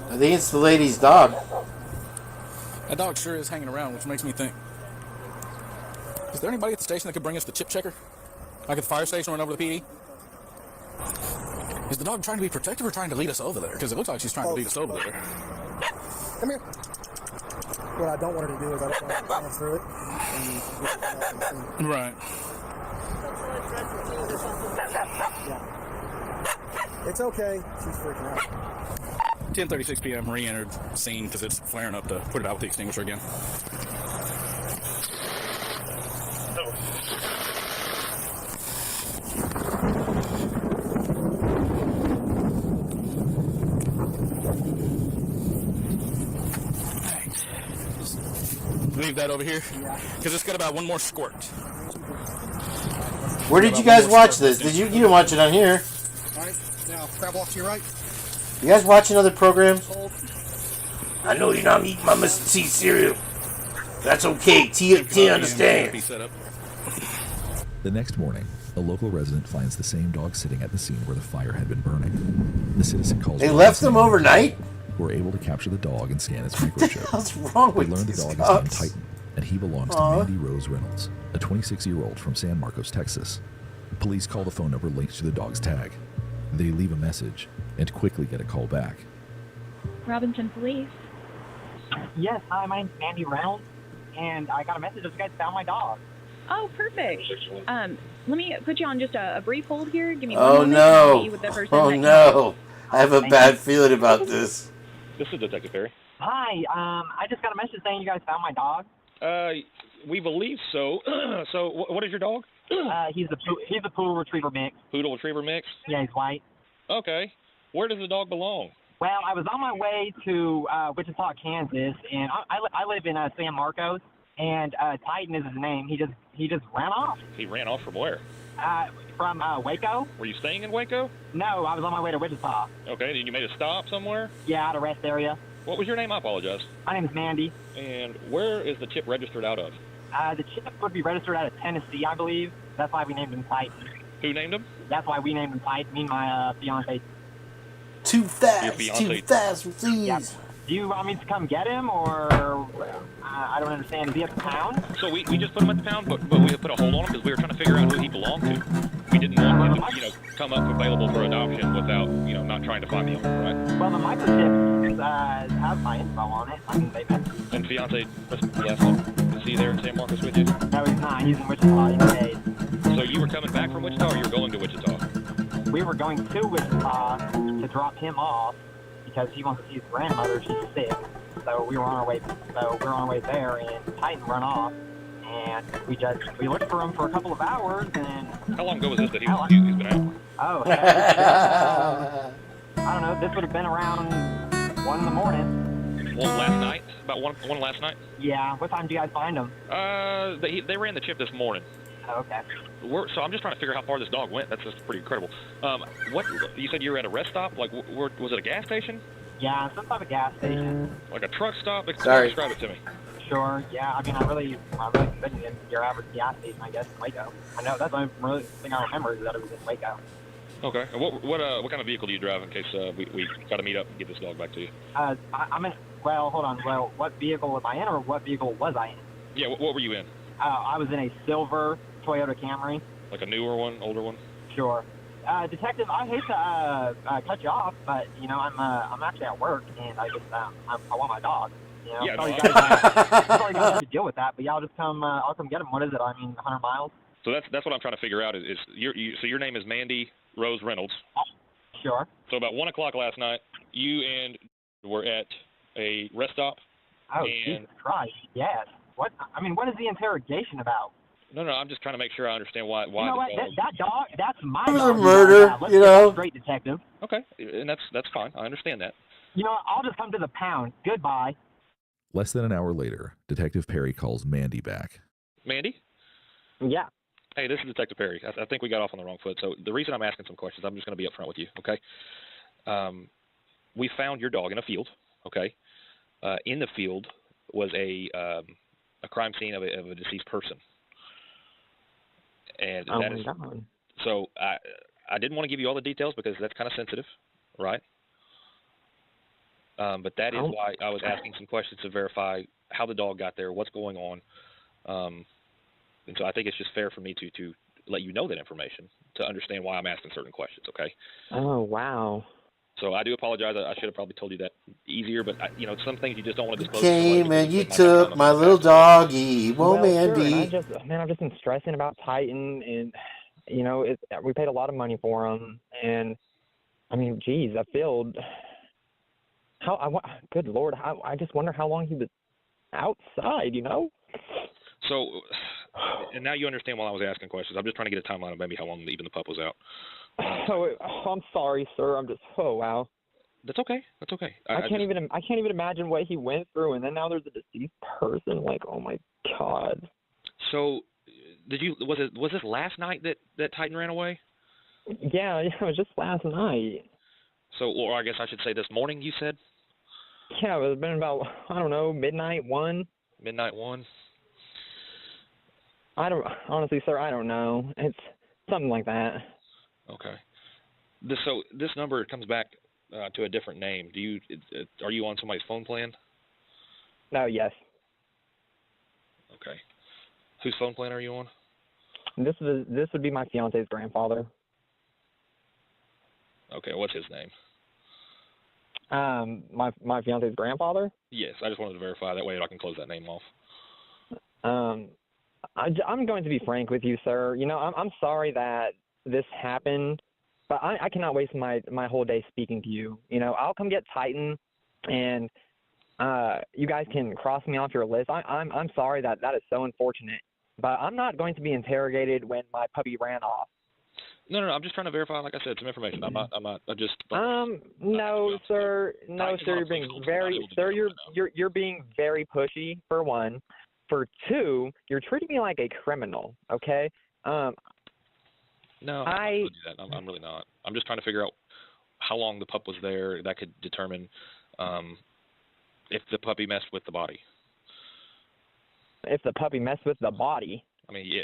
I think it's the lady's dog. That dog sure is hanging around, which makes me think. Is there anybody at the station that could bring us the chip checker? Like at the fire station or over to the PD? Is the dog trying to be protective or trying to lead us over there? Because it looks like she's trying to lead us over there. Come here. What I don't want her to do is I don't want her to run through it. Right. Yeah. It's okay. She's freaking out. 10:36 p.m. re-entered scene because it's flaring up to put it out with the extinguisher again. Leave that over here because it's got about one more squirt. Where did you guys watch this? You didn't watch it on here? All right, now grab off to your right. You guys watching other programs? I know you're not eating my mustard seed cereal. That's okay. T understands. The next morning, a local resident finds the same dog sitting at the scene where the fire had been burning. The citizen calls. They left them overnight? Who are able to capture the dog and scan its microchip. What's wrong with They learn the these dog is cops? named Titan, and he belongs to Mandy Rose Reynolds, a 26-year-old from San Marcos, Texas. Police call the phone number linked to the dog's tag. They leave a message and quickly get a call back. Robinson Police. Yes, hi, my name's Mandy Reynolds, and I got a message that you guys found my dog. Oh, perfect. Let me put you on just a brief hold here. Give me Oh one moment. I'll be no! with the person Oh that no! I have a bad feeling about this. This is Detective Perry. Hi, I just got a message saying you guys found my dog. We believe so. So, what is your dog? He's a poodle retriever mix. Poodle retriever mix? Yeah, he's white. Okay. Where does the dog belong? Well, I was on my way to Wichita, Kansas, and I live in San Marcos, and Titan is his name. He just ran off. He ran off from where? From Waco. Were you staying in Waco? No, I was on my way to Wichita. Okay, did you made a stop somewhere? Yeah, at a rest area. What was your name? I apologize. My name is Mandy. And where is the chip registered out of? The chip would be registered out of Tennessee, I believe. That's why we named him Titan. Who named him? That's why we named him Titan. Me and my fiance. Too fast, fiancé. too fast, please. Yep. Do you want me to come get him, or I don't understand. Is he at the pound? So we just put him at the pound, but we put a hold on him because we were trying to figure out who he belonged to. We didn't want him to, come up available for adoption without, not trying to find the owner, right? Well, the microchip has my info on it. I mean, they meant. And fiance left him. Is he there in San Marcos with you? No, he's not. He's in Wichita. He's paid. So you were coming back from Wichita, or you were going to Wichita? We were going to Wichita to drop him off because he wants to see his grandmother. She's sick. So we were on our way. There, and Titan run off, and we looked for him for a couple of hours. And how long ago was this that he's been out? Oh, I don't know. This would have been around 1 in the morning. One last night? About one last night? Yeah. What time did you guys find him? They ran the chip this morning. Okay. So I'm just trying to figure out how far this dog went. That's just pretty incredible. What you said you were at a rest stop? Like, was it a gas station? Yeah, some type of gas station. Like a truck stop? Sorry. Describe it to me. Sure. Yeah. I mean, I really couldn't in your average gas station, I guess, in Waco. I know that's the only really thing I remember is that it was in Waco. Okay. And what kind of vehicle do you drive in case we got to meet up and get this dog back to you? I'm in. Well, hold on. Well, what vehicle was I in, or what vehicle was I in? Yeah. What were you in? I was in a silver Toyota Camry. Like a newer one, older one? Sure. Detective, I hate to cut you off, but I'm actually at work, and I just I want my dog. Yeah, sorry, no, guys, sorry guys have to deal with that, but yeah, I'll come get him. What is it? I mean, 100 miles. So that's what I'm trying to figure out is so your name is Mandy Rose Reynolds. Sure. So about 1 o'clock last night, you and were at a rest stop. Oh, Jesus Christ! Yes. What? I mean, what is the interrogation about? No, I'm just trying to make sure I understand why. You know what? That dog, that's my It was dog. a murder, Let's you get know. that straight, detective. Okay, and that's fine. I understand that. You know what? I'll just come to the pound. Goodbye. Less than an hour later, Detective Perry calls Mandy back. Mandy? Yeah. Hey, this is Detective Perry. I think we got off on the wrong foot. So the reason I'm asking some questions, I'm just going to be upfront with you, okay? We found your dog in a field, okay? In the field was a crime scene of a deceased person. And Oh that my is, God. so I didn't want to give you all the details because that's kind of sensitive, right? But that is why I was asking some questions to verify how the dog got there, what's going on. And so I think it's just fair for me to let you know that information to understand why I'm asking certain questions, okay? Oh, wow. So I do apologize. I should have probably told you that easier, but some things you just don't want to disclose. Okay, man, you took my little doggy. Well, Mandy. Sure, and I've just been stressing about Titan, and we paid a lot of money for him, and I mean, geez, that field. Good Lord, I just wonder how long he was outside. So, and now you understand why I was asking questions. I'm just trying to get a timeline of maybe how long even the pup was out. I'm sorry, sir. Wow. That's okay. That's okay. I can't even imagine what he went through, and then now there's a deceased person. Like, oh my God. So, was this last night that Titan ran away? Yeah, it was just last night. So, or I guess I should say this morning. You said. Yeah, it was been about midnight 1. Midnight 1. Honestly, sir, I don't know. It's something like that. Okay. This number comes back to a different name. Are you on somebody's phone plan? No, yes. Okay. Whose phone plan are you on? This would be my fiance's grandfather. Okay, what's his name? My fiance's grandfather? Yes, I just wanted to verify. That way I can close that name off. I'm going to be frank with you, sir. I'm sorry that this happened, but I cannot waste my whole day speaking to you. I'll come get Titan, and you guys can cross me off your list. I'm sorry that is so unfortunate, but I'm not going to be interrogated when my puppy ran off. No, I'm just trying to verify. Like I said, some information. I'm not. No, sir. No, sir. You're being you're being very pushy. For one, for two, you're treating me like a criminal. Okay. No, I'm not gonna do that. I'm really not. I'm just trying to figure out how long the pup was there. That could determine if the puppy messed with the body. If the puppy messed with the body. I mean, yeah.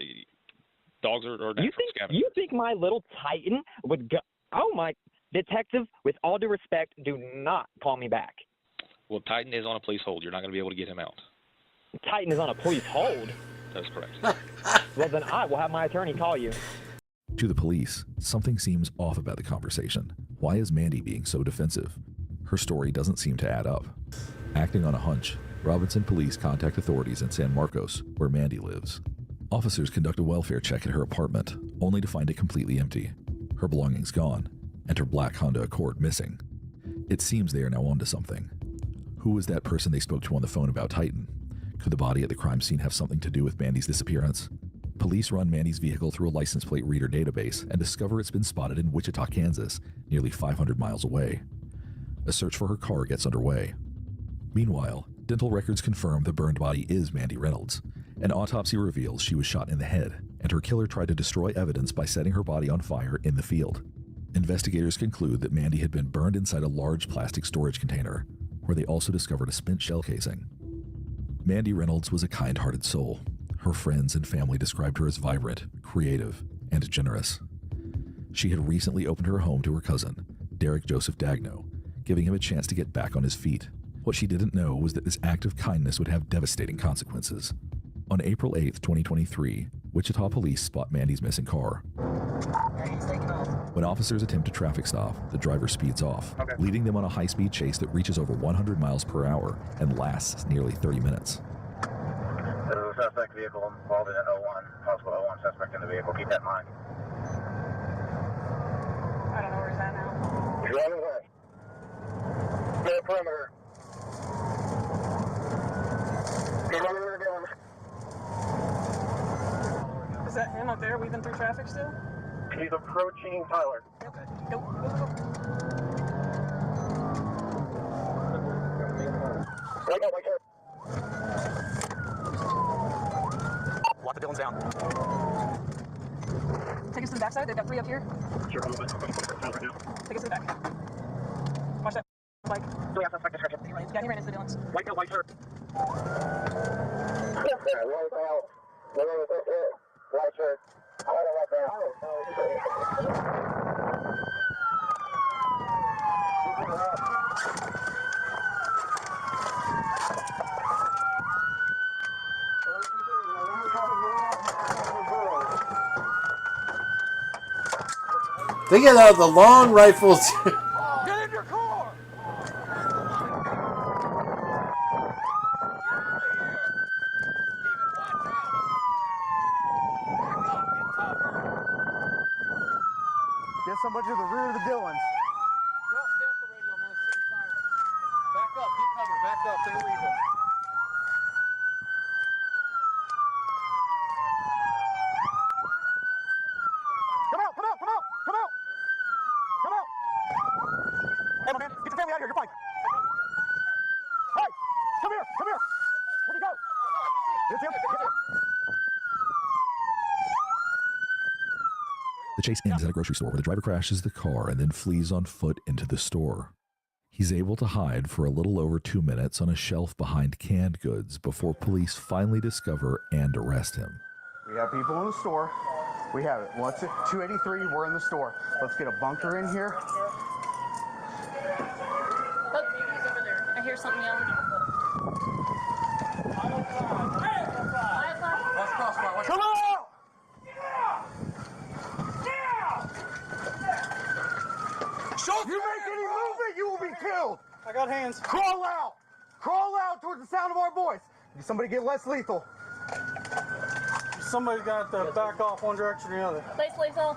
Dogs are natural scavengers. You think my little Titan would go? Oh my, detective! With all due respect, do not call me back. Well, Titan is on a police hold. You're not going to be able to get him out. Titan is on a police hold. That's correct. Well, then I will have my attorney call you. To the police, something seems off about the conversation. Why is Mandy being so defensive? Her story doesn't seem to add up. Acting on a hunch, Robinson police contact authorities in San Marcos, where Mandy lives. Officers conduct a welfare check at her apartment, only to find it completely empty. Her belongings gone, and her black Honda Accord missing. It seems they are now onto something. Who was that person they spoke to on the phone about Titan? Could the body at the crime scene have something to do with Mandy's disappearance? Police run Mandy's vehicle through a license plate reader database and discover it's been spotted in Wichita, Kansas, nearly 500 miles away. A search for her car gets underway. Meanwhile, dental records confirm the burned body is Mandy Reynolds. An autopsy reveals she was shot in the head, and her killer tried to destroy evidence by setting her body on fire in the field. Investigators conclude that Mandy had been burned inside a large plastic storage container, where they also discovered a spent shell casing. Mandy Reynolds was a kind-hearted soul. Her friends and family described her as vibrant, creative, and generous. She had recently opened her home to her cousin, Derek Joseph Dagno, giving him a chance to get back on his feet. What she didn't know was that this act of kindness would have devastating consequences. On April 8, 2023, Wichita police spot Mandy's missing car. When officers attempt a traffic stop, the driver speeds off, leading them on a high-speed chase that reaches over 100 miles per hour and lasts nearly 30 minutes. The suspect vehicle involved in 01, possible 01 suspect in the vehicle. Keep that in mind. I don't know where he's at now. He's running away. Go perimeter. Go running again. Is that him up there weaving through traffic still? He's approaching Tyler. Okay. Go. Right up, right here. now. Take us to the backside. They've got 3 up here. Sure, I'm right now. Take us to the back. Watch that bike. Yeah, suspect description. Yeah, he ran into the Dylans. White shirt. White shirt. They get out the long rifles. Get in your car! Get somebody to the rear of the Dylans. Back up, get cover, back up, they're leaving. Come out! Come out! Come out! Come out! Come out! Hey, my man, get your family out of here. You're fine. Hey, come here! Come here! Where'd you go? Get him! Get him! The chase ends at a grocery store where the driver crashes the car and then flees on foot into the store. He's able to hide for a little over 2 minutes on a shelf behind canned goods before police finally discover and arrest him. We have people in the store. We have it. What's it? 283, we're in the store. Let's get a bunker in here. Look, he's over there. I hear something yelling. Come on! You make any movement, you will be killed! I got hands. Crawl out! Crawl out towards the sound of our voice. Somebody get less lethal. Somebody's got to back off one direction or the other. Place lethal.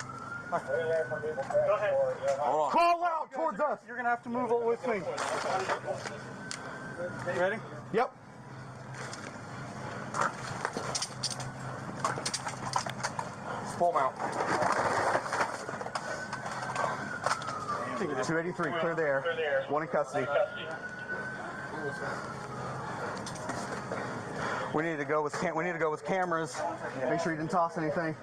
Go ahead. Hold on. Crawl out towards us. You're going to have to move with me. Ready? Yep. Pull them out. 283, clear the air. One in custody. We need to go with cameras. Make sure you didn't toss anything.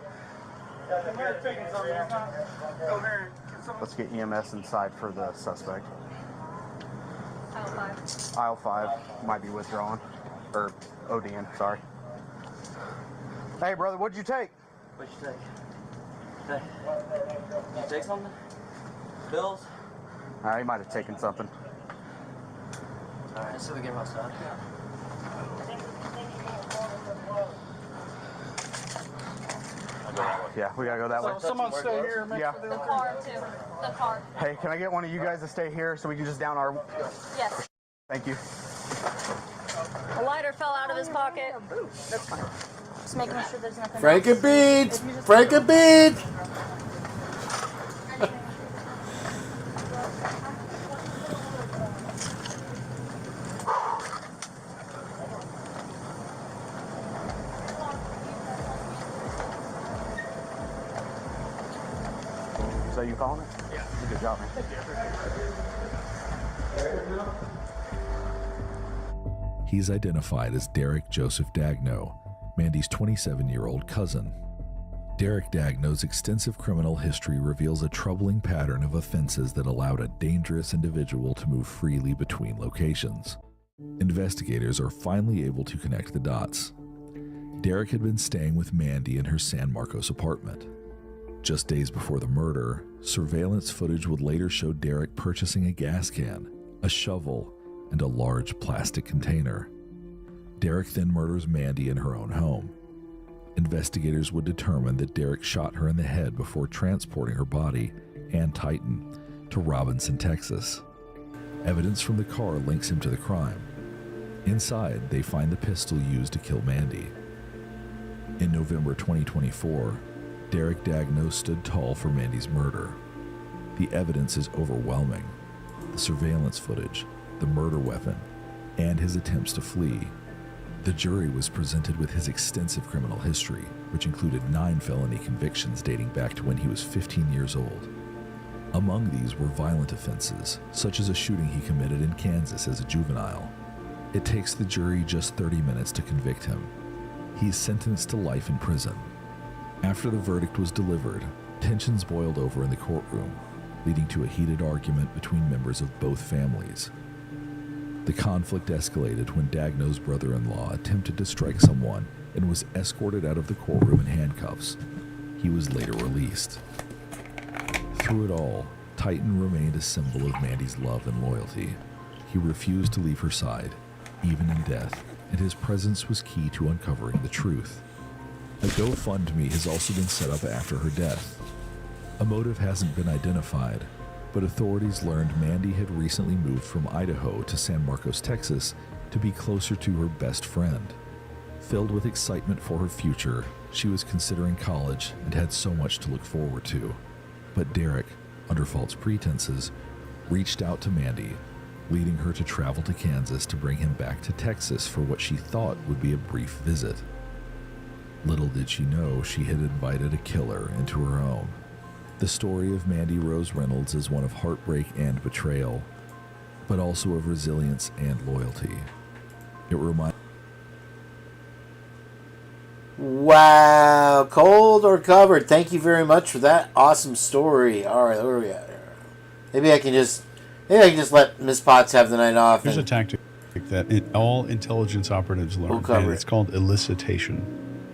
Let's get EMS inside for the suspect. Aisle 5. Aisle 5 might be withdrawing. Or ODing, sorry. Hey, brother, what'd you take? What'd you take? Hey. Did you take something? Bills? He might have taken something. Alright, so we get him outside. Yeah, we gotta go that way. So someone stay here and make Yeah. sure The car, too. The car. Hey, can I get one of you guys to stay here so we can just down our... Yes. Thank you. A lighter fell out of his pocket. That's fine. Just making sure there's nothing. Frankenbeans! Frankenbeans! So you calling it? Yeah. Good job, man. He's identified as Derek Joseph Dagno, Mandy's 27-year-old cousin. Derek Dagno's extensive criminal history reveals a troubling pattern of offenses that allowed a dangerous individual to move freely between locations. Investigators are finally able to connect the dots. Derek had been staying with Mandy in her San Marcos apartment. Just days before the murder, surveillance footage would later show Derek purchasing a gas can, a shovel, and a large plastic container. Derek then murders Mandy in her own home. Investigators would determine that Derek shot her in the head before transporting her body and Titan to Robinson, Texas. Evidence from the car links him to the crime. Inside, they find the pistol used to kill Mandy. In November 2024, Derek Dagno stood tall for Mandy's murder. The evidence is overwhelming. The surveillance footage, the murder weapon, and his attempts to flee. The jury was presented with his extensive criminal history, which included 9 felony convictions dating back to when he was 15 years old. Among these were violent offenses, such as a shooting he committed in Kansas as a juvenile. It takes the jury just 30 minutes to convict him. He's sentenced to life in prison. After the verdict was delivered, tensions boiled over in the courtroom, leading to a heated argument between members of both families. The conflict escalated when Dagno's brother-in-law attempted to strike someone and was escorted out of the courtroom in handcuffs. He was later released. Through it all, Titan remained a symbol of Mandy's love and loyalty. He refused to leave her side, even in death, and his presence was key to uncovering the truth. A GoFundMe has also been set up after her death. A motive hasn't been identified, but authorities learned Mandy had recently moved from Idaho to San Marcos, Texas, to be closer to her best friend. Filled with excitement for her future, she was considering college and had so much to look forward to. But Derek, under false pretenses, reached out to Mandy, leading her to travel to Kansas to bring him back to Texas for what she thought would be a brief visit. Little did she know she had invited a killer into her home. The story of Mandy Rose Reynolds is one of heartbreak and betrayal, but also of resilience and loyalty. It reminds. Wow, cold or covered? Thank you very much for that awesome story. All right, where are we at? Maybe I can just let Miss Potts have the night off. There's a tactic that all intelligence operatives learn, and it's called elicitation.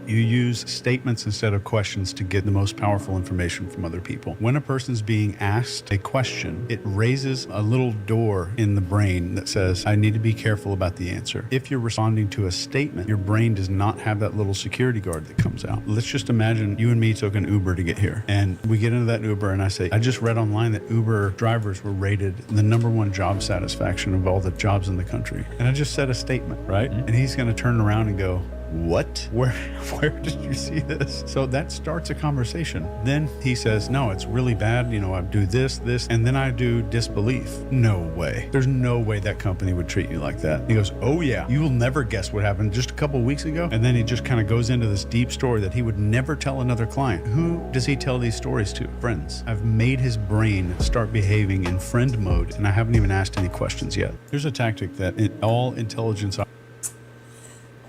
You use statements instead of questions to get the most powerful information from other people. When a person's being asked a question, it raises a little door in the brain that says, I need to be careful about the answer. If you're responding to a statement, your brain does not have that little security guard that comes out. Let's just imagine you and me took an Uber to get here, and we get into that Uber, and I say, I just read online that Uber drivers were rated the #1 job satisfaction of all the jobs in the country. And I just said a statement, right? And he's going to turn around and go, what? Where did you see this? So that starts a conversation. Then he says, no, it's really bad. You know, I do this, and then I do disbelief. No way. There's no way that company would treat you like that. He goes, oh yeah, you will never guess what happened just a couple weeks ago. And then he just kind of goes into this deep story that he would never tell another client. Who does he tell these stories to? Friends. I've made his brain start behaving in friend mode, and I haven't even asked any questions yet. Here's a tactic that all intelligence.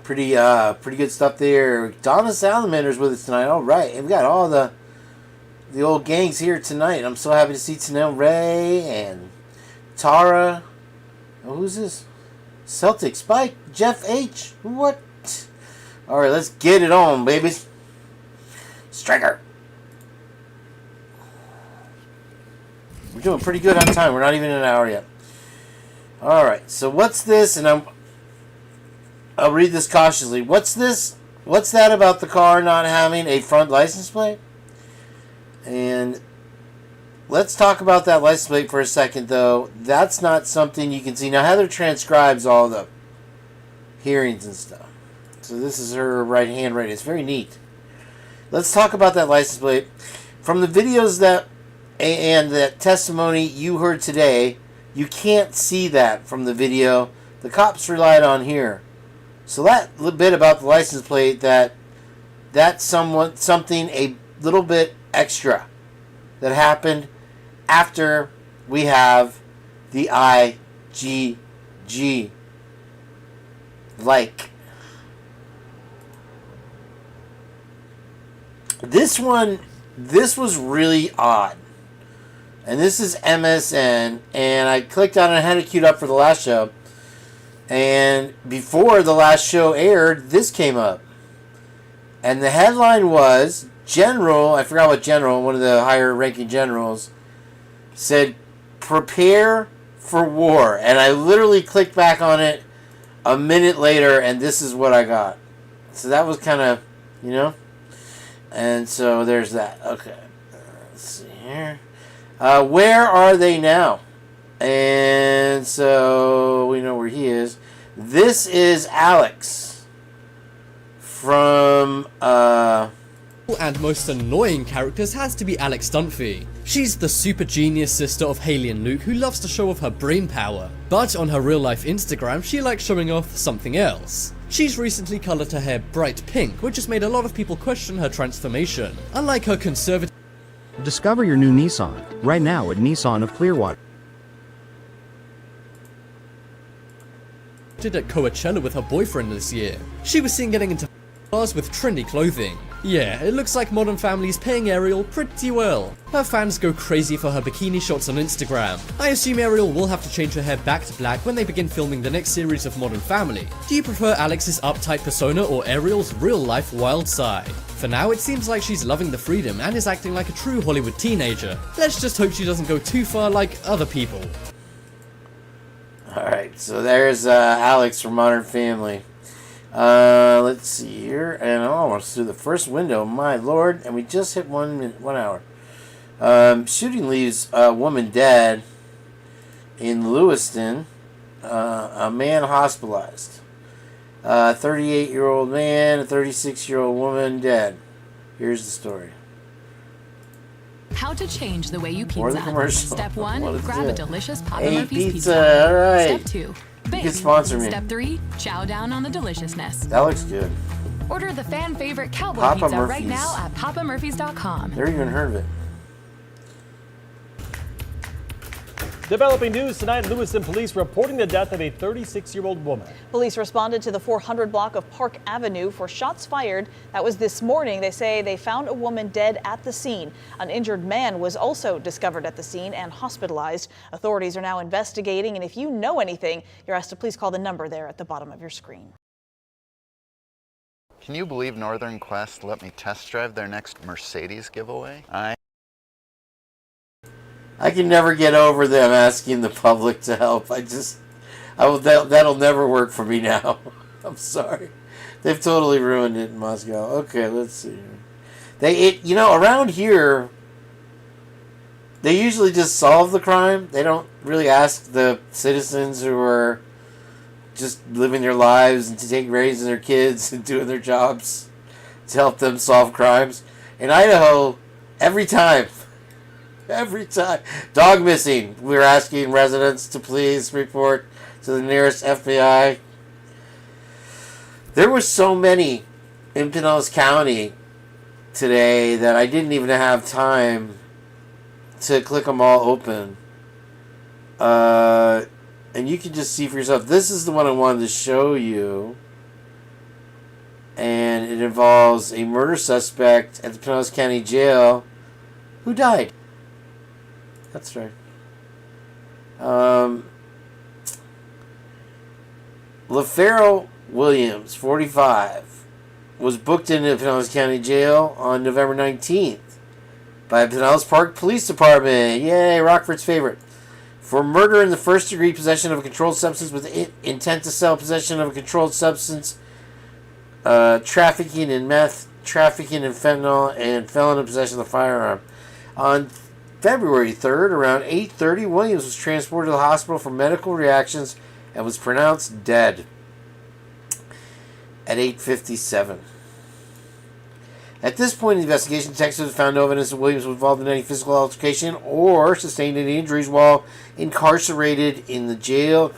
Pretty good stuff there. Donna Salamander's with us tonight. All right, and we got all the old gangs here tonight. I'm so happy to see Tanel Ray and Tara. Oh, who's this? Celtic Spike, Jeff H. What? All right, let's get it on, babies. Striker. We're doing pretty good on time. We're not even in an hour yet. All right, so what's this? And I'll read this cautiously. What's this? What's that about the car not having a front license plate? And let's talk about that license plate for a second, though. That's not something you can see. Now, Heather transcribes all the hearings and stuff. So this is her handwriting. It's very neat. Let's talk about that license plate. From the videos and that testimony you heard today, you can't see that from the video. The cops relied on here. So that little bit about the license plate, that's something a little bit extra that happened after we have the IGG. Like this was really odd. And this is MSN, and I clicked on it and had it queued up for the last show. And before the last show aired, this came up. And the headline was, General, I forgot what general, one of the higher ranking generals, said, prepare for war. And I literally clicked back on it a minute later, and this is what I got. So that was kind of, And so there's that. Okay. Let's see here. Where are they now? And so we know where he is. This is Alex from and most annoying characters has to be Alex Dunphy. She's the super genius sister of Haley and Luke who loves to show off her brain power. But on her real life Instagram, she likes showing off something else. She's recently colored her hair bright pink, which has made a lot of people question her transformation. Unlike her conservative. Discover your new Nissan right now at Nissan of Clearwater. At Coachella with her boyfriend this year. She was seen getting into bars with trendy clothing. Yeah, it looks like Modern Family's paying Ariel pretty well. Her fans go crazy for her bikini shots on Instagram. I assume Ariel will have to change her hair back to black when they begin filming the next series of Modern Family. Do you prefer Alex's uptight persona or Ariel's real-life wild side? For now, it seems like she's loving the freedom and is acting like a true Hollywood teenager. Let's just hope she doesn't go too far like other people. Alright, so there's Alex from Modern Family. Let's see here, and almost through the first window, my lord, and we just hit 1 hour. Shooting leaves a woman dead in Lewiston, a man hospitalized. 38-year-old man, a 36-year-old woman dead. Here's the story. How to change the way you Or the pizza. commercial. Step 1, What is grab a it? delicious Papa Hey, Murphy's pizza, all right. Step 2, bake. can sponsor me. Step 3, chow down on the deliciousness. That looks good. Order the fan favorite cowboy Papa pizza right Murphy's. now at papamurphys.com. Never even heard of it. Developing news tonight, Lewiston police reporting the death of a 36-year-old woman. Police responded to the 400 block of Park Avenue for shots fired. That was this morning. They say they found a woman dead at the scene. An injured man was also discovered at the scene and hospitalized. Authorities are now investigating, and if you know anything, you're asked to please call the number there at the bottom of your screen. Can you believe Northern Quest let me test drive their next Mercedes giveaway? I can never get over them asking the public to help. That'll never work for me now. I'm sorry. They've totally ruined it in Moscow. Okay, let's see. Around here, they usually just solve the crime. They don't really ask the citizens who are just living their lives and raising their kids and doing their jobs to help them solve crimes. In Idaho, every time, dog missing, we're asking residents to please report to the nearest FBI. There were so many in Pinellas County today that I didn't even have time to click them all open. And you can just see for yourself. This is the one I wanted to show you. And it involves a murder suspect at the Pinellas County Jail who died. That's right. LaFaro Williams, 45, was booked into Pinellas County Jail on November 19th by Pinellas Park Police Department. Yay, Rockford's favorite. For murder in the first degree, possession of a controlled substance with intent to sell, possession of a controlled substance, trafficking in meth, trafficking in fentanyl, and felon in possession of a firearm. On February 3rd, around 8:30, Williams was transported to the hospital for medical reactions and was pronounced dead at 8:57. At this point in the investigation, detectives found no evidence that Williams was involved in any physical altercation or sustained any injuries while incarcerated in the jail.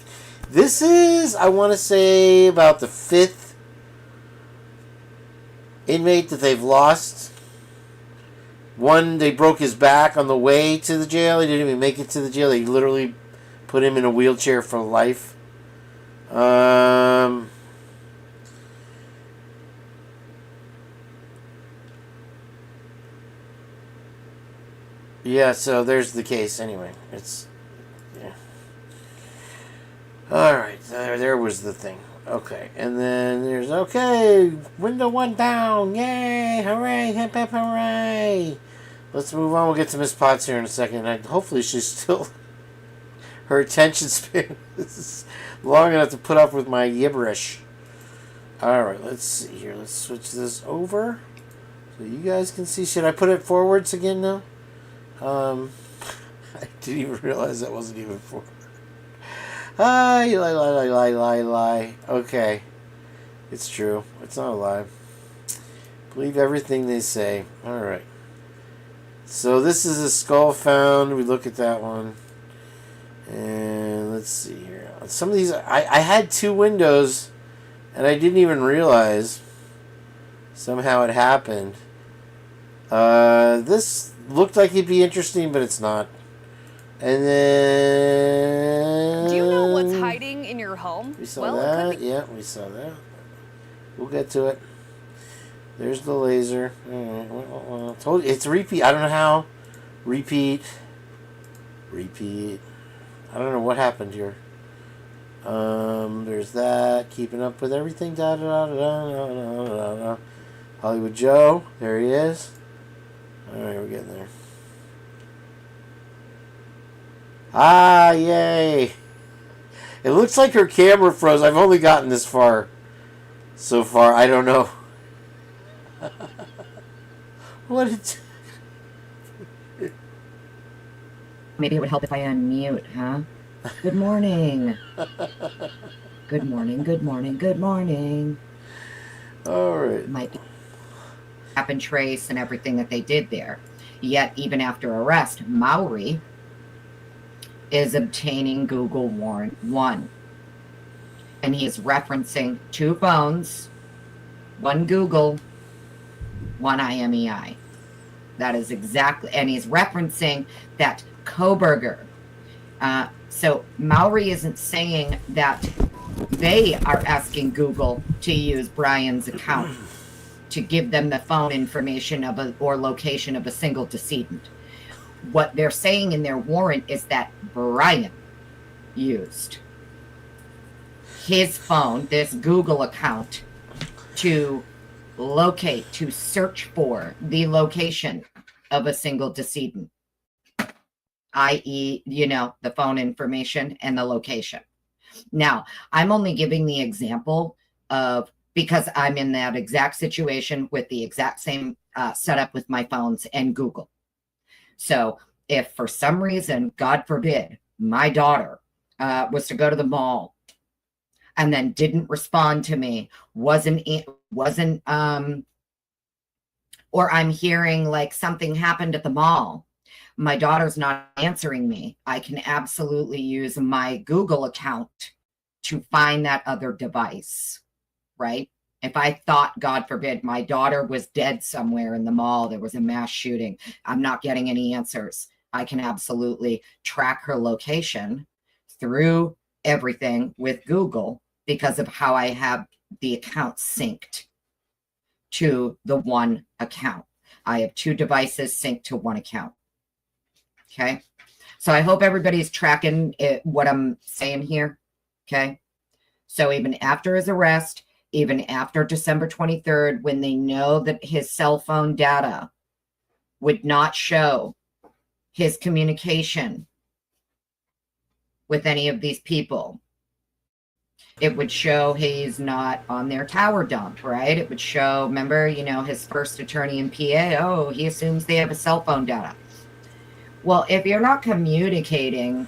This is, I want to say, about the 5th inmate that they've lost. One, they broke his back on the way to the jail. He didn't even make it to the jail. They literally put him in a wheelchair for life. Yeah, so there's the case anyway. Yeah. Alright, there was the thing. Okay, and then there's, window 1 down. Yay, hooray, hip hip hooray. Let's move on. We'll get to Miss Potts here in a second. Hopefully she's still, her attention span is long enough to put up with my gibberish. Alright, let's see here. Let's switch this over so you guys can see. Should I put it forwards again now? I didn't even realize that wasn't even forward. Lie. Okay. It's true. It's not a lie. Believe everything they say. Alright. So this is a skull found. We look at that one. And let's see here. Some of these, I had 2 windows and I didn't even realize somehow it happened. This looked like it'd be interesting, but it's not. And then... Do you know what's hiding in your home? We saw that. Yeah, we saw that. We'll get to it. There's the laser. Well, told you, it's repeat. I don't know how. Repeat. I don't know what happened here. There's that. Keeping up with everything. Da da da da da da da. Hollywood Joe. There he is. Alright, we're getting there. Ah, yay. It looks like her camera froze. I've only gotten this far. So far, I don't know. What it... Maybe it would help if I unmute, huh? Good morning. Good morning, good morning, good morning. All right. Might be cap and trace and everything that they did there. Yet, even after arrest, Mowry is obtaining Google Warrant 1. And he is referencing 2 phones, 1 Google, 1 IMEI. That is exactly, and he's referencing that Koberger. So Mowry isn't saying that they are asking Google to use Brian's account to give them the phone information of or location of a single decedent. What they're saying in their warrant is that Brian used his phone, this Google account, to locate, to search for the location of a single decedent, i.e., the phone information and the location. Now, I'm only giving the example of, because I'm in that exact situation with the exact same setup with my phones and Google. So if for some reason, God forbid, my daughter was to go to the mall and then didn't respond to me, or I'm hearing like something happened at the mall, my daughter's not answering me, I can absolutely use my Google account to find that other device, right? If I thought, God forbid, my daughter was dead somewhere in the mall, there was a mass shooting, I'm not getting any answers, I can absolutely track her location through everything with Google because of how I have the account synced to the one account. I have 2 devices synced to 1 account. Okay. So I hope everybody's tracking what I'm saying here. Okay. So even after his arrest, even after December 23rd, when they know that his cell phone data would not show his communication with any of these people, it would show he's not on their tower dump, right? It would show, remember, his first attorney in PA, he assumes they have a cell phone data. Well, if you're not communicating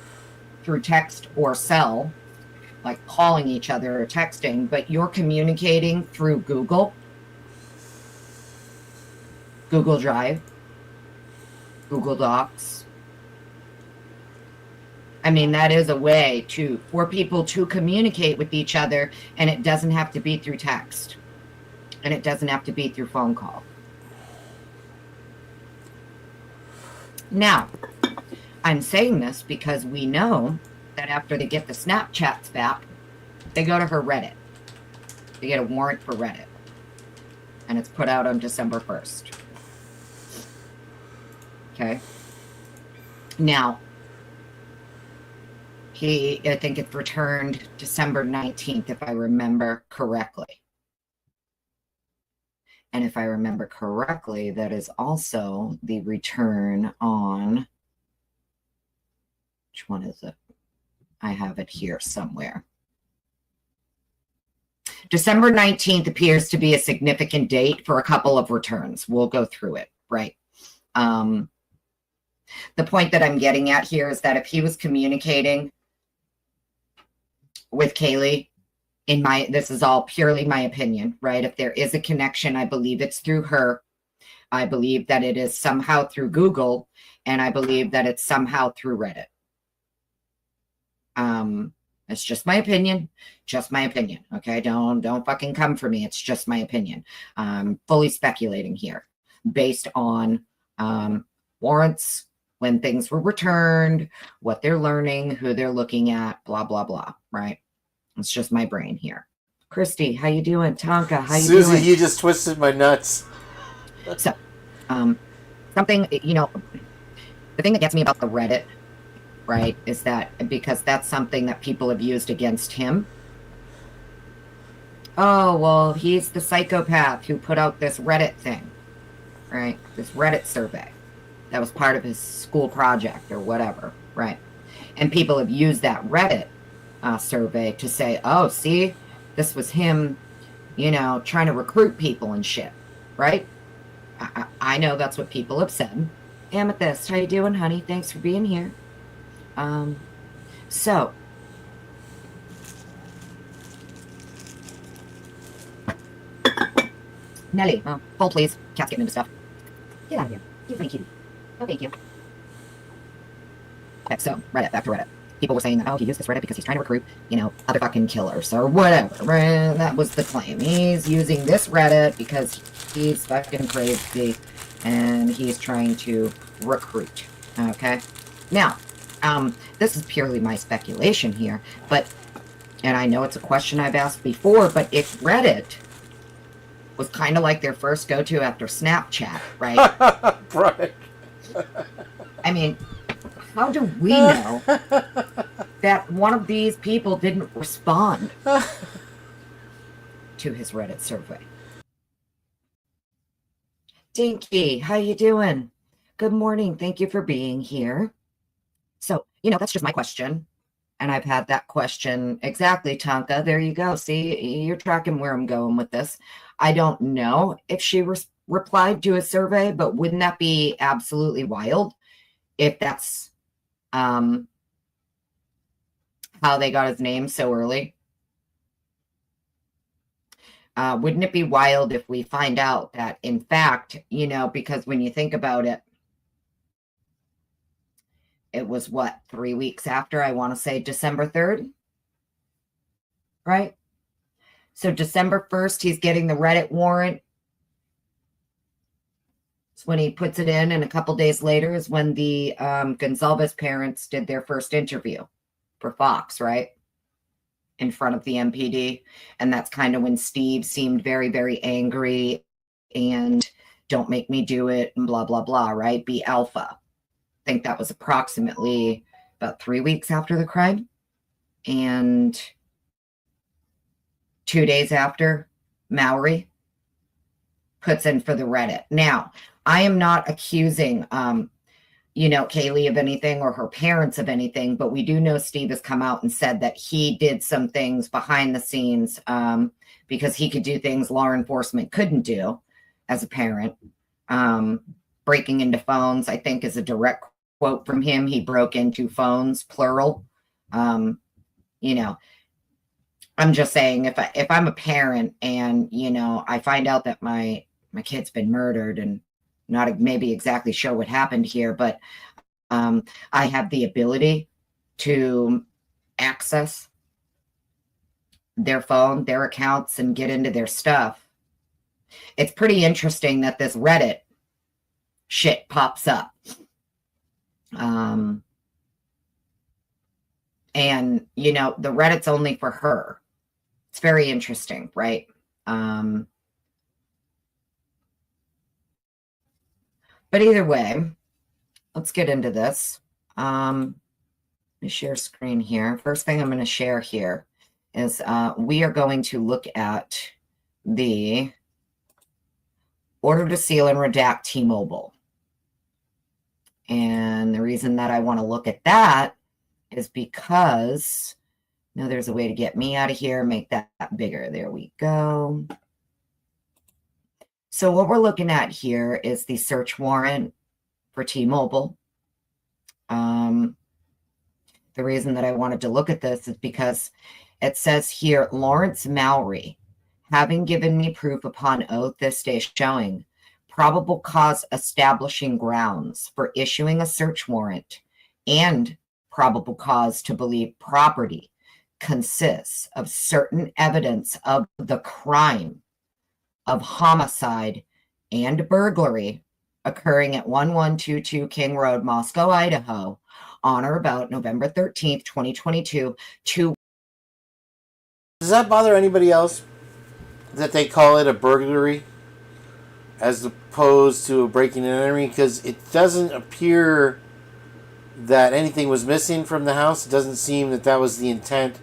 through text or cell, like calling each other or texting, but you're communicating through Google Drive, Google Docs. I mean, that is a way for people to communicate with each other, and it doesn't have to be through text, and it doesn't have to be through phone call. Now, I'm saying this because we know that after they get the Snapchats back, they go to her Reddit. They get a warrant for Reddit. And it's put out on December 1st. Okay. Now, I think it's returned December 19th, if I remember correctly. And if I remember correctly, that is also the return on, which one is it? I have it here somewhere. December 19th appears to be a significant date for a couple of returns. We'll go through it, right? The point that I'm getting at here is that if he was communicating with Kaylee, this is all purely my opinion, right? If there is a connection, I believe it's through her. I believe that it is somehow through Google, and I believe that it's somehow through Reddit. It's just my opinion. Just my opinion. Okay. Don't fucking come for me. It's just my opinion. I'm fully speculating here based on warrants, when things were returned, what they're learning, who they're looking at, blah, blah, blah. Right. It's just my brain here. Christy, how you doing? Tonka, how you Susie, doing? you just twisted my nuts. So, something, you know, the thing that gets me about the Reddit, right, is that because that's something that people have used against him. Oh, well, he's the psychopath who put out this Reddit thing, right? This Reddit survey that was part of his school project or whatever, right? And people have used that Reddit survey to say, oh, see, this was him, you know, trying to recruit people and shit, right? I know that's what people have said. Amethyst, how you doing, honey? Thanks for being here. So, Nelly, hold please. Cat's getting into stuff. Get out of here. You thank you. No, thank you. Okay, so Reddit, back to Reddit. People were saying that, oh, he used this Reddit because he's trying to recruit, you know, other fucking killers or whatever. Right? That was the claim. He's using this Reddit because he's fucking crazy and he's trying to recruit. Okay? Now, this is purely my speculation here, but, and I know it's a question I've asked before, but if Reddit was kind of like their first go-to after Snapchat, right? Right. I mean, how do we know that one of these people didn't respond to his Reddit survey? Dinky, how you doing? Good morning. Thank you for being here. So, you know, that's just my question. And I've had that question exactly, Tonka. There you go. See, you're tracking where I'm going with this. I don't know if she replied to a survey, but wouldn't that be absolutely wild if that's how they got his name so early? Wouldn't it be wild if we find out that, in fact, you know, because when you think about it, it was what, 3 weeks after, I want to say December 3rd, right? So December 1st, he's getting the Reddit warrant. It's when he puts it in, and a couple days later is when the Gonzalez parents did their first interview for Fox, right? In front of the MPD. And that's kind of when Steve seemed very, very angry and don't make me do it and blah, blah, blah, right? Be alpha. I think that was approximately about 3 weeks after the crime. And 2 days after, Mowry puts in for the Reddit. Now, I am not accusing, you know, Kaylee of anything or her parents of anything, but we do know Steve has come out and said that he did some things behind the scenes because he could do things law enforcement couldn't do as a parent. Breaking into phones, I think, is a direct quote from him. He broke into phones, plural. You know, I'm just saying, if I'm a parent and, you know, I find out that my kid's been murdered and not maybe exactly sure what happened here, but I have the ability to access their phone, their accounts, and get into their stuff. It's pretty interesting that this Reddit shit pops up. And, you know, the Reddit's only for her. It's very interesting, right? But either way, let's get into this. Let me share screen here. First thing I'm going to share here is we are going to look at the order to seal and redact T-Mobile. And the reason that I want to look at that is because, no, there's a way to get me out of here, make that bigger. There we go. So what we're looking at here is the search warrant for T-Mobile. The reason that I wanted to look at this is because it says here, Lawrence Mowry, having given me proof upon oath this day showing probable cause establishing grounds for issuing a search warrant and probable cause to believe property consists of certain evidence of the crime of homicide and burglary occurring at 1122 King Road, Moscow, Idaho, on or about November 13th, 2022, Does that bother anybody else that they call it a burglary as opposed to a breaking and entering? Because it doesn't appear that anything was missing from the house. It doesn't seem that that was the intent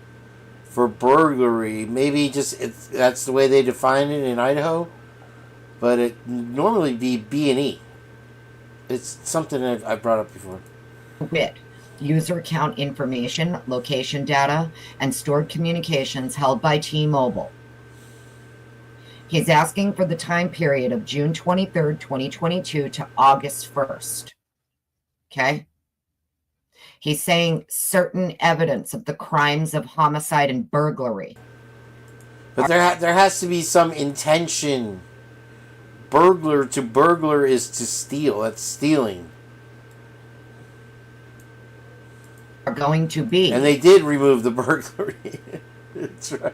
for burglary. Maybe just that's the way they define it in Idaho, but it normally be B&E. It's something that I've brought up before. With user account information, location data, and stored communications held by T-Mobile. He's asking for the time period of June 23rd, 2022 to August 1st. Okay? He's saying certain evidence of the crimes of homicide and burglary. But there has to be some intention. Burglar to burglar is to steal. That's stealing. Are going to be. And they did remove the burglary. That's right.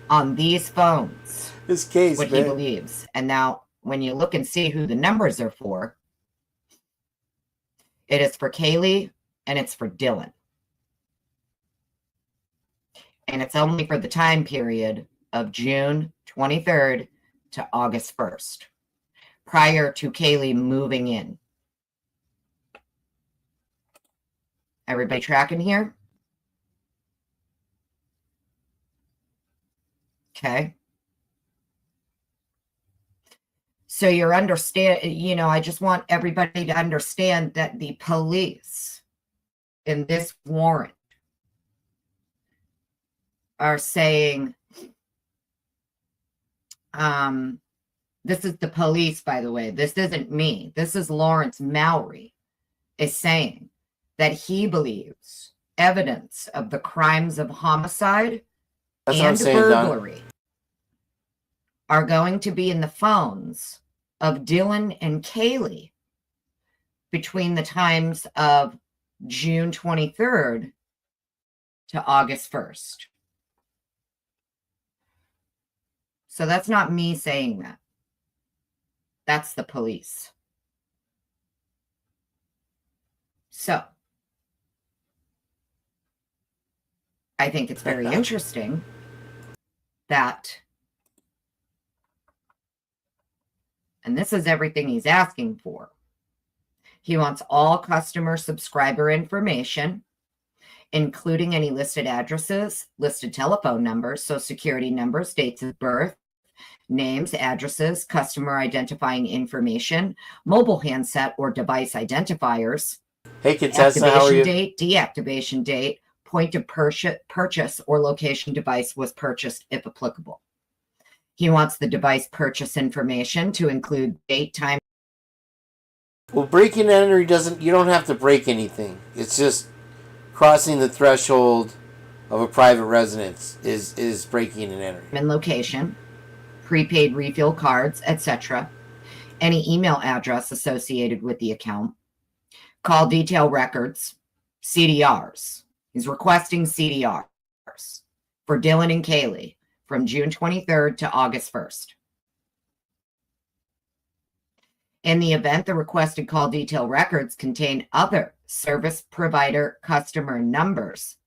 On these phones. This case, what man. he believes. And now, when you look and see who the numbers are for, it is for Kaylee and it's for Dylan. And it's only for the time period of June 23rd to August 1st, prior to Kaylee moving in. Everybody tracking here? Okay. So you're I just want everybody to understand that the police in this warrant are saying, this is the police, by the way. This isn't me. This is Lawrence Mowry is saying that he believes evidence of the crimes of homicide and burglary are going to be in the phones of Dylan and Kaylee between the times of June 23rd to August 1st. So that's not me saying that. That's the police. So I think it's very interesting that, and this is everything he's asking for. He wants all customer subscriber information, including any listed addresses, listed telephone numbers, social security numbers, dates of birth, names, addresses, customer identifying information, mobile handset or device identifiers. Hey, Contessa, how are you? Activation date, deactivation date, point of purchase or location device was purchased if applicable. He wants the device purchase information to include date, time. Well, breaking and entering you don't have to break anything. It's just crossing the threshold of a private residence is breaking and entering. And location, prepaid refill cards, etc. Any email address associated with the account. Call detail records, CDRs. He's requesting CDRs for Dylan and Kaylee from June 23rd to August 1st. In the event the requested call detail records contain other service provider customer numbers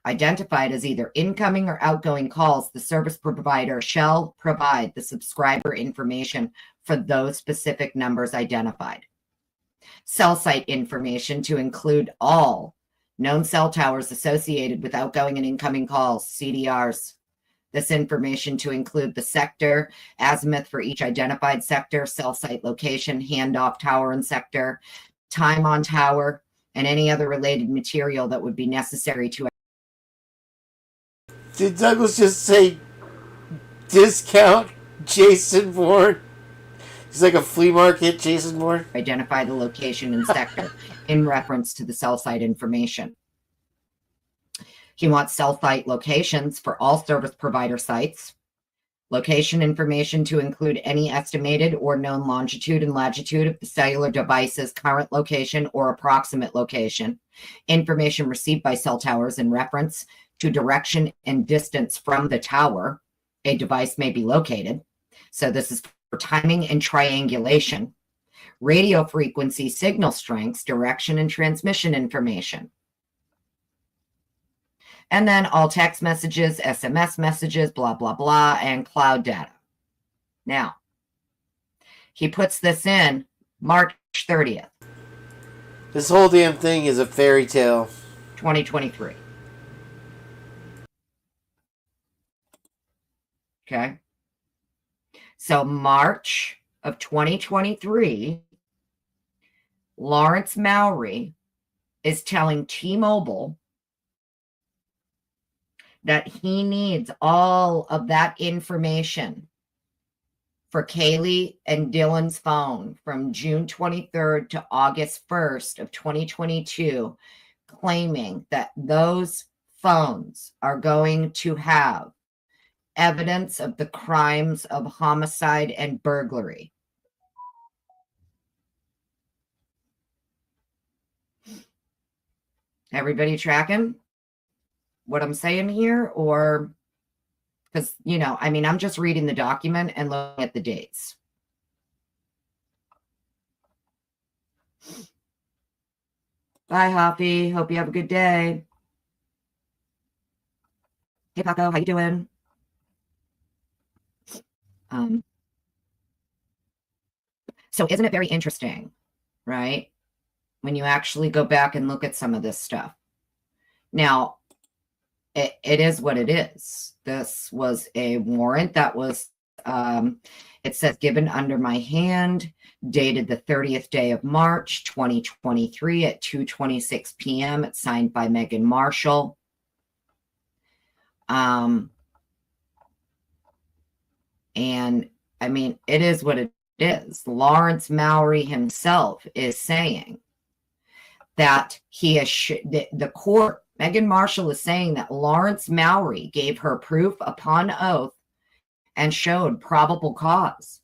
identified as either incoming or outgoing calls, the service provider shall provide the subscriber information for those specific numbers identified. Cell site information to include all known cell towers associated with outgoing and incoming calls, CDRs. This information to include the sector, azimuth for each identified sector, cell site location, handoff tower and sector, time on tower, and any other related material that would be necessary to. Did Douglas just say discount Jason Bourne? He's like a flea market Jason Bourne. Identify the location and sector in reference to the cell site information. He wants cell site locations for all service provider sites. Location information to include any estimated or known longitude and latitude of the cellular device's current location or approximate location. Information received by cell towers in reference to direction and distance from the tower a device may be located. So this is for timing and triangulation. Radio frequency signal strengths, direction and transmission information. And then all text messages, SMS messages, blah, blah, blah, and cloud data. Now, he puts this in March 30th. This whole damn thing is a fairy tale. 2023. Okay. So March of 2023, Lawrence Mowry is telling T-Mobile that he needs all of that information for Kaylee and Dylan's phone from June 23rd to August 1st of 2022, claiming that those phones are going to have evidence of the crimes of homicide and burglary. Everybody tracking what I'm saying here? Or, because, you know, I mean, I'm just reading the document and looking at the dates. Bye, Hoppy. Hope you have a good day. Hey, Paco, how you doing? So isn't it very interesting, right? When you actually go back and look at some of this stuff. Now, it is what it is. This was a warrant that was, it says, given under my hand, dated the 30th day of March, 2023 at 2:26 p.m. It's signed by Megan Marshall. And I mean, it is what it is. Lawrence Mowry himself is saying that he has the court, Megan Marshall is saying that Lawrence Mowry gave her proof upon oath and showed probable cause,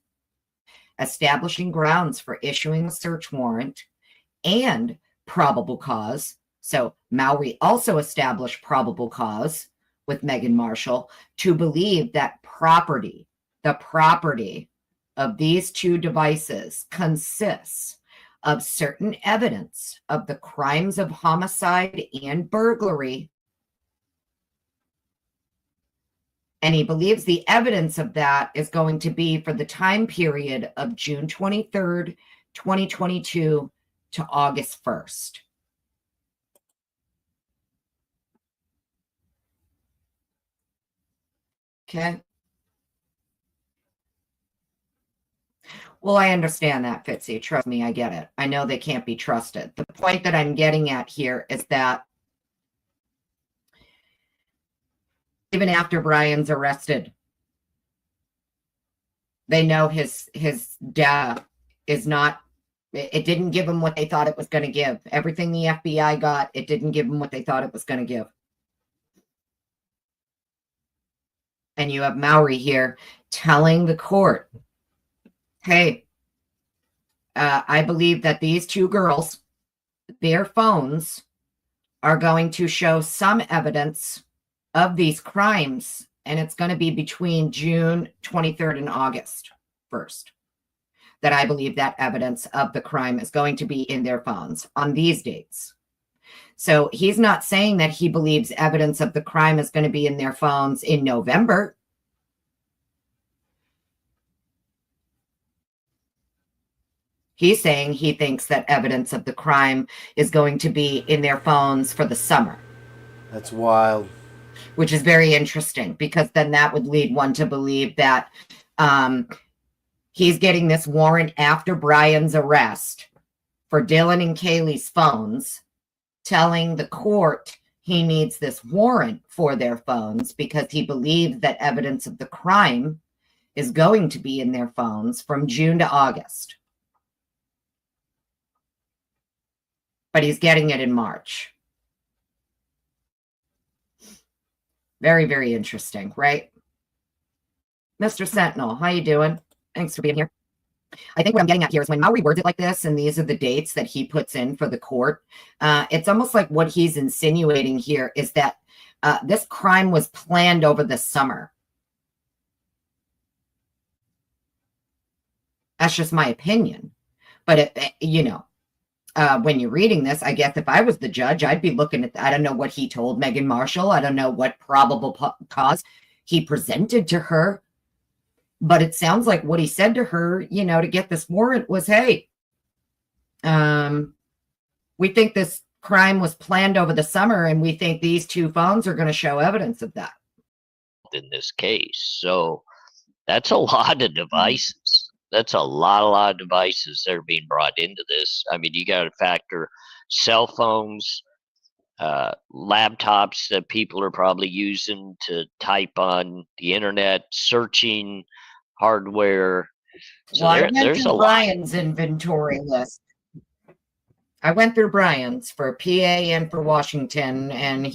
establishing grounds for issuing a search warrant and probable cause. So Mowry also established probable cause with Megan Marshall to believe that the property of these two devices consists of certain evidence of the crimes of homicide and burglary. And he believes the evidence of that is going to be for the time period of June 23rd, 2022 to August 1st. Okay. Well, I understand that, Fitzy. Trust me, I get it. I know they can't be trusted. The point that I'm getting at here is that even after Brian's arrested, they know his data is not, it didn't give him what they thought it was going to give. Everything the FBI got, it didn't give them what they thought it was going to give. And you have Mowry here telling the court, hey, I believe that these two girls, their phones are going to show some evidence of these crimes, and it's going to be between June 23rd and August 1st, that I believe that evidence of the crime is going to be in their phones on these dates. So he's not saying that he believes evidence of the crime is going to be in their phones in November. He's saying he thinks that evidence of the crime is going to be in their phones for the summer. That's wild. Which is very interesting, because then that would lead one to believe that he's getting this warrant after Brian's arrest for Dylan and Kaylee's phones, telling the court he needs this warrant for their phones because he believes that evidence of the crime is going to be in their phones from June to August. But he's getting it in March. Very, very interesting, right? Mr. Sentinel, how you doing? Thanks for being here. I think what I'm getting at here is when Mowry words it like this, and these are the dates that he puts in for the court, it's almost like what he's insinuating here is that this crime was planned over the summer. That's just my opinion. But, you know, when you're reading this, I guess if I was the judge, I'd be looking at, I don't know what he told Meghan Marshall. I don't know what probable cause he presented to her. But it sounds like what he said to her, you know, to get this warrant was, hey, we think this crime was planned over the summer, and we think these 2 phones are going to show evidence of that. In this case. So that's a lot of devices. That's a lot of devices that are being brought into this. I mean, you got to factor cell phones, laptops that people are probably using to type on the internet, searching hardware. So Well, I went there's a through lot. Brian's inventory list. I went through Brian's for PA and for Washington, and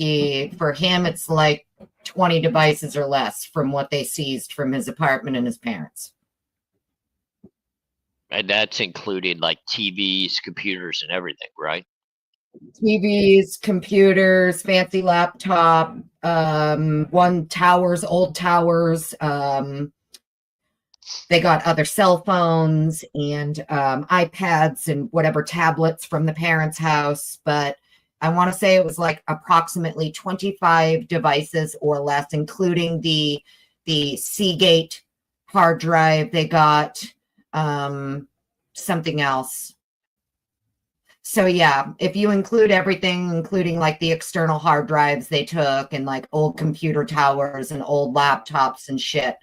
for him, it's like 20 devices or less from what they seized from his apartment and his parents. And that's including like TVs, computers, and everything, right? TVs, computers, fancy laptop, old towers. They got other cell phones and iPads and whatever tablets from the parents' house. But I want to say it was like approximately 25 devices or less, including the Seagate hard drive. They got something else. So yeah, if you include everything, including like the external hard drives they took and like old computer towers and old laptops and shit.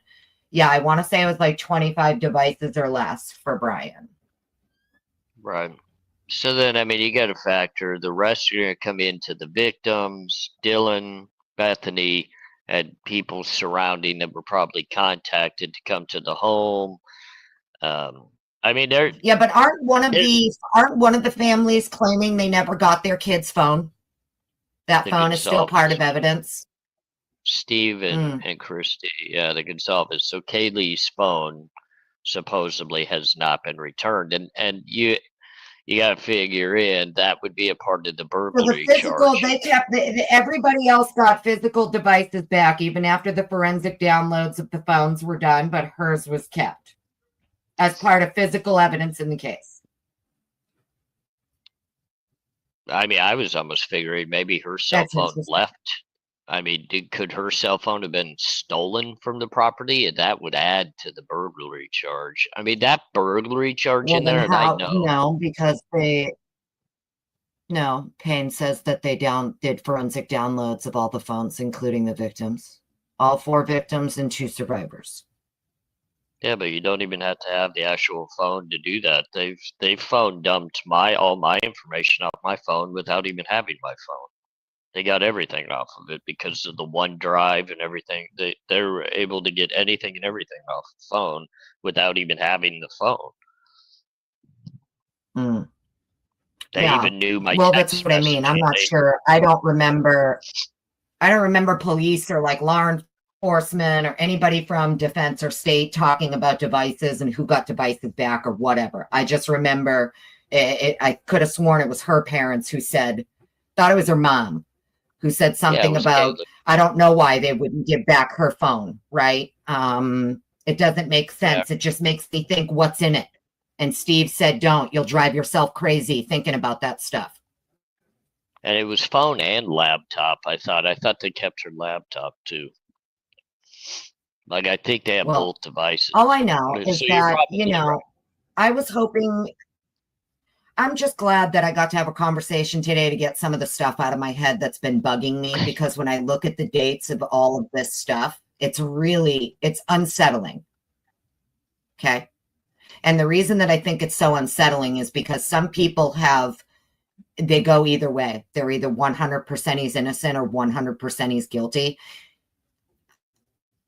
Yeah, I want to say it was like 25 devices or less for Brian. Right. So then, I mean, you got to factor the rest are going to come into the victims, Dylan, Bethany, and people surrounding them were probably contacted to come to the home. I mean, yeah, but aren't one of the families claiming they never got their kid's phone? That phone is still part of evidence. Steve and Christy, yeah, the Gonsalves. So Kaylee's phone supposedly has not been returned, and you got to figure in that would be a part of the burglary charge. They kept everybody else got physical devices back even after the forensic downloads of the phones were done, but hers was kept as part of physical evidence in the case. I mean, I was almost figuring maybe her cell phone left. I mean, could her cell phone have been stolen from the property? And that would add to the burglary charge. I mean, that burglary charge in there, and I know. No, because Kane says that they did forensic downloads of all the phones, including the victims. All 4 victims and 2 survivors. Yeah, but you don't even have to have the actual phone to do that. They've phone dumped all my information off my phone without even having my phone. They got everything off of it because of the OneDrive and everything. They're able to get anything and everything off the phone without even having the phone. They even knew my Well, text that's what I mean. I'm messaging. not sure. I don't remember police or like law enforcement or anybody from defense or state talking about devices and who got devices back or whatever. I just remember I could have sworn it was her parents who thought it was her mom who said something about, I don't know why they wouldn't give back her phone, right? It doesn't make sense. Yeah. It just makes me think, what's in it? And Steve said, don't. You'll drive yourself crazy thinking about that stuff. And it was phone and laptop, I thought. I thought they kept her laptop, too. Like, I think they have both devices. All I know is that, right. I was hoping... I'm just glad that I got to have a conversation today to get some of the stuff out of my head that's been bugging me, because when I look at the dates of all of this stuff, it's unsettling. Okay. And the reason that I think it's so unsettling is because some people they go either way. They're either 100% he's innocent or 100% he's guilty.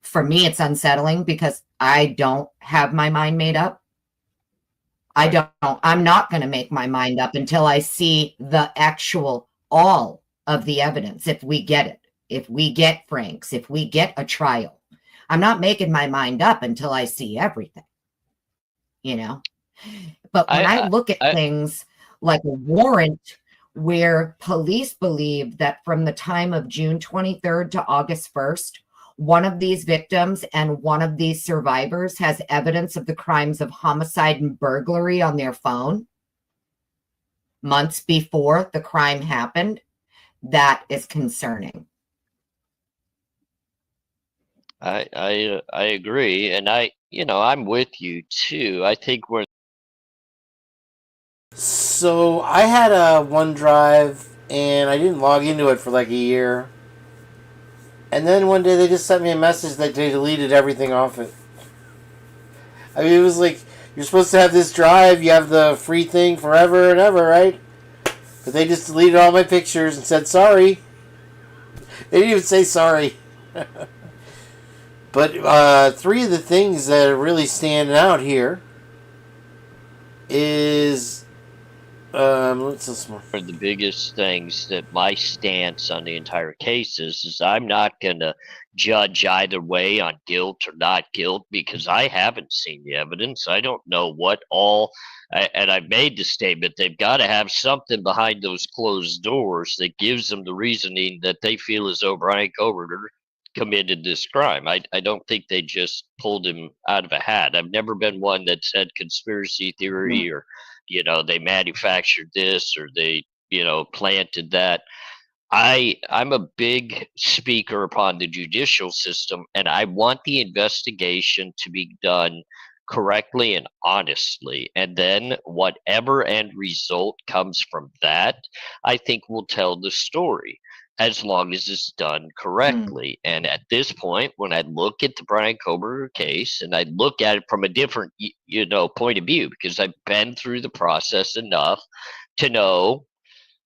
For me, it's unsettling because I don't have my mind made up. I'm not going to make my mind up until I see all of the evidence. If we get it, if we get Frank's, if we get a trial, I'm not making my mind up until I see everything, But when I look at things like a warrant where police believe that from the time of June 23rd to August 1st, one of these victims and one of these survivors has evidence of the crimes of homicide and burglary on their phone. months before the crime happened, that is concerning. I agree, and I'm with you too. I think we're. So I had a OneDrive and I didn't log into it for like a year. And then one day they just sent me a message that they deleted everything off it. I mean, it was like, you're supposed to have this drive, you have the free thing forever and ever, right? But they just deleted all my pictures and said sorry. They didn't even say sorry. But three of the things that are really standing out here is what's this one? One of the biggest things that my stance on the entire case is I'm not going to judge either way on guilt or not guilt because I haven't seen the evidence. I don't know what all, and I've made the statement, they've got to have something behind those closed doors that gives them the reasoning that they feel as though Brian Coverter committed this crime. I don't think they just pulled him out of a hat. I've never been one that said conspiracy theory or, they manufactured this or they, planted that. I'm a big speaker upon the judicial system, and I want the investigation to be done correctly and honestly. And then whatever end result comes from that, I think will tell the story as long as it's done correctly. And at this point, when I look at the Brian Coverter case and I look at it from a different, point of view, because I've been through the process enough to know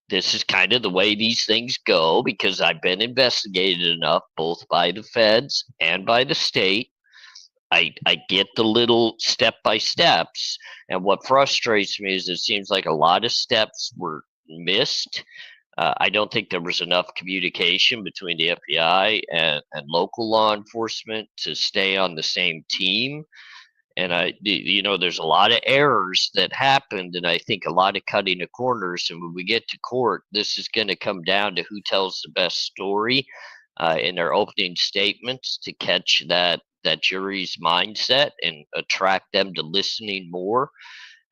this is kind of the way these things go, because I've been investigated enough both by the feds and by the state. I get the little step-by-steps, and what frustrates me is it seems like a lot of steps were missed. I don't think there was enough communication between the FBI and local law enforcement to stay on the same team. And there's a lot of errors that happened, and I think a lot of cutting of corners. And when we get to court, this is going to come down to who tells the best story in their opening statements to catch that jury's mindset and attract them to listening more.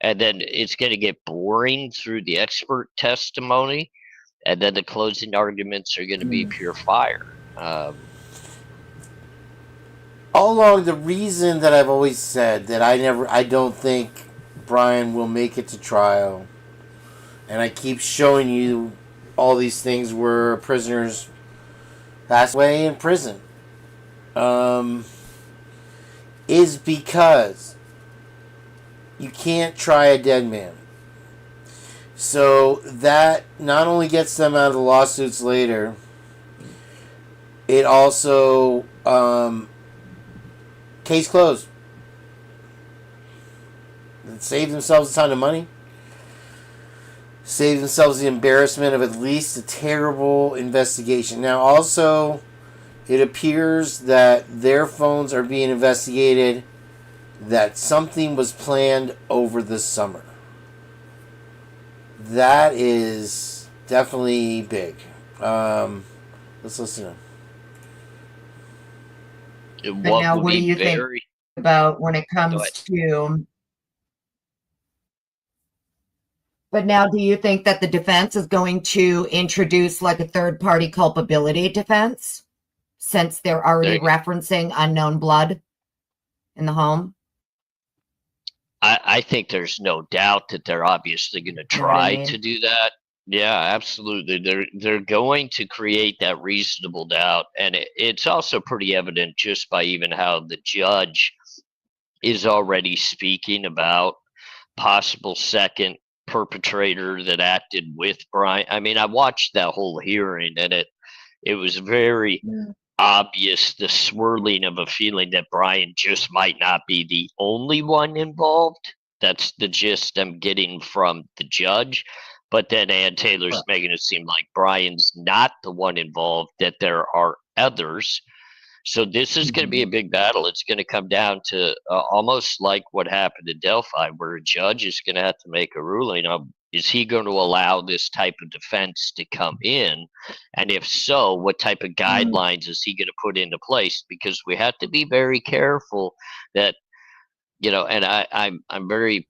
And then it's going to get boring through the expert testimony. And then the closing arguments are going to be pure fire. All along, the reason that I've always said that I don't think Brian will make it to trial, and I keep showing you all these things where prisoners pass away in prison, is because you can't try a dead man. So that not only gets them out of the lawsuits later, it also, case closed. Save themselves a ton of money. Save themselves the embarrassment of at least a terrible investigation. Now also, it appears that their phones are being investigated, that something was planned over the summer. That is definitely big. Let's listen to him. But now, what do you think about when it comes to... But now, do you think that the defense is going to introduce like a third-party culpability defense, since they're already referencing unknown blood in the home? I think there's no doubt that they're obviously going to try to do that. Yeah, absolutely. They're going to create that reasonable doubt, and it's also pretty evident just by even how the judge is already speaking about possible second perpetrator that acted with Brian. I mean, I watched that whole hearing, and it was very obvious, the swirling of a feeling that Brian just might not be the only one involved. That's the gist I'm getting from the judge. But then Ann Taylor's making it seem like Brian's not the one involved, that there are others. So this is going to be a big battle. It's going to come down to almost like what happened in Delphi, where a judge is going to have to make a ruling on, is he going to allow this type of defense to come in? And if so, what type of guidelines is he going to put into place? Because we have to be very careful that, and I'm very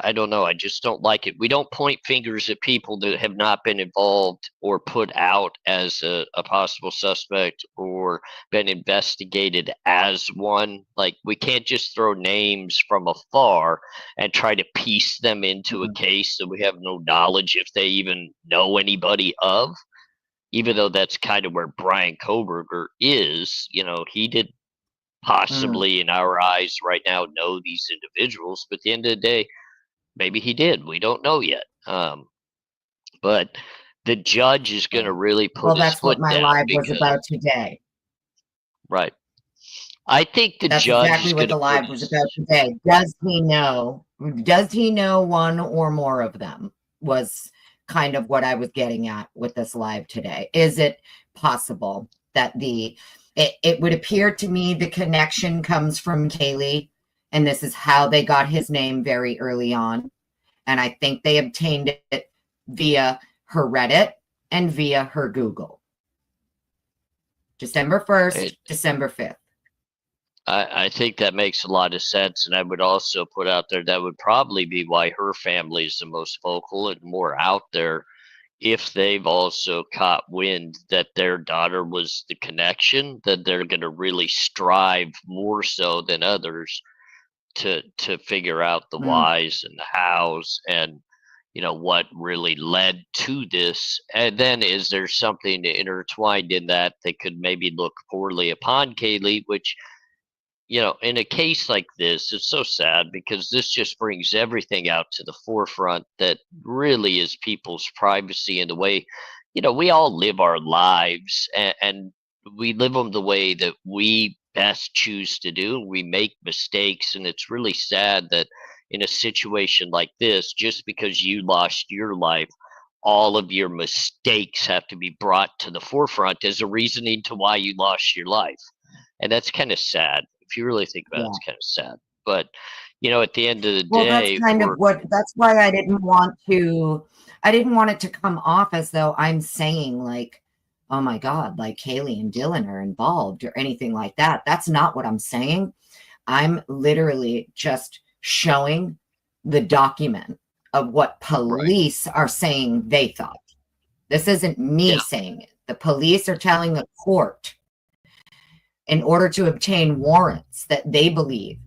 I don't know. I just don't like it. We don't point fingers at people that have not been involved or put out as a possible suspect or been investigated as one. Like, we can't just throw names from afar and try to piece them into a case that we have no knowledge if they even know anybody of. Even though that's kind of where Brian Koberger is, he did possibly, in our eyes right now, know these individuals, but at the end of the day, maybe he did. We don't know yet. But the judge is going to really put his that's what foot my down live was because, about today. right. I think the That's judge exactly is what going the to live was about today. Does he know? Does he know one or more of them? Was kind of what I was getting at with this live today. Is it possible that it would appear to me the connection comes from Kaylee, and this is how they got his name very early on. And I think they obtained it via her Reddit and via her Google. December 1st, December 5th. I think that makes a lot of sense, and I would also put out there that would probably be why her family is the most vocal and more out there, if they've also caught wind that their daughter was the connection, that they're going to really strive more so than others to figure out the whys and the hows and what really led to this. And then is there something intertwined in that could maybe look poorly upon Kaylee, which in a case like this, it's so sad because this just brings everything out to the forefront that really is people's privacy and the way, we all live our lives and we live them the way that we best choose to do. We make mistakes, and it's really sad that in a situation like this, just because you lost your life, all of your mistakes have to be brought to the forefront as a reasoning to why you lost your life. And that's kind of sad. If you really think about it, it's kind of sad. But, at the end of the day, that's why I didn't want it to come off as though I'm saying like, oh my God, like Kaylee and Dylan are involved or anything like that. That's not what I'm saying. I'm literally just showing the document of what police are saying they thought. This isn't me saying it. The police are telling the court, in order to obtain warrants, that they believe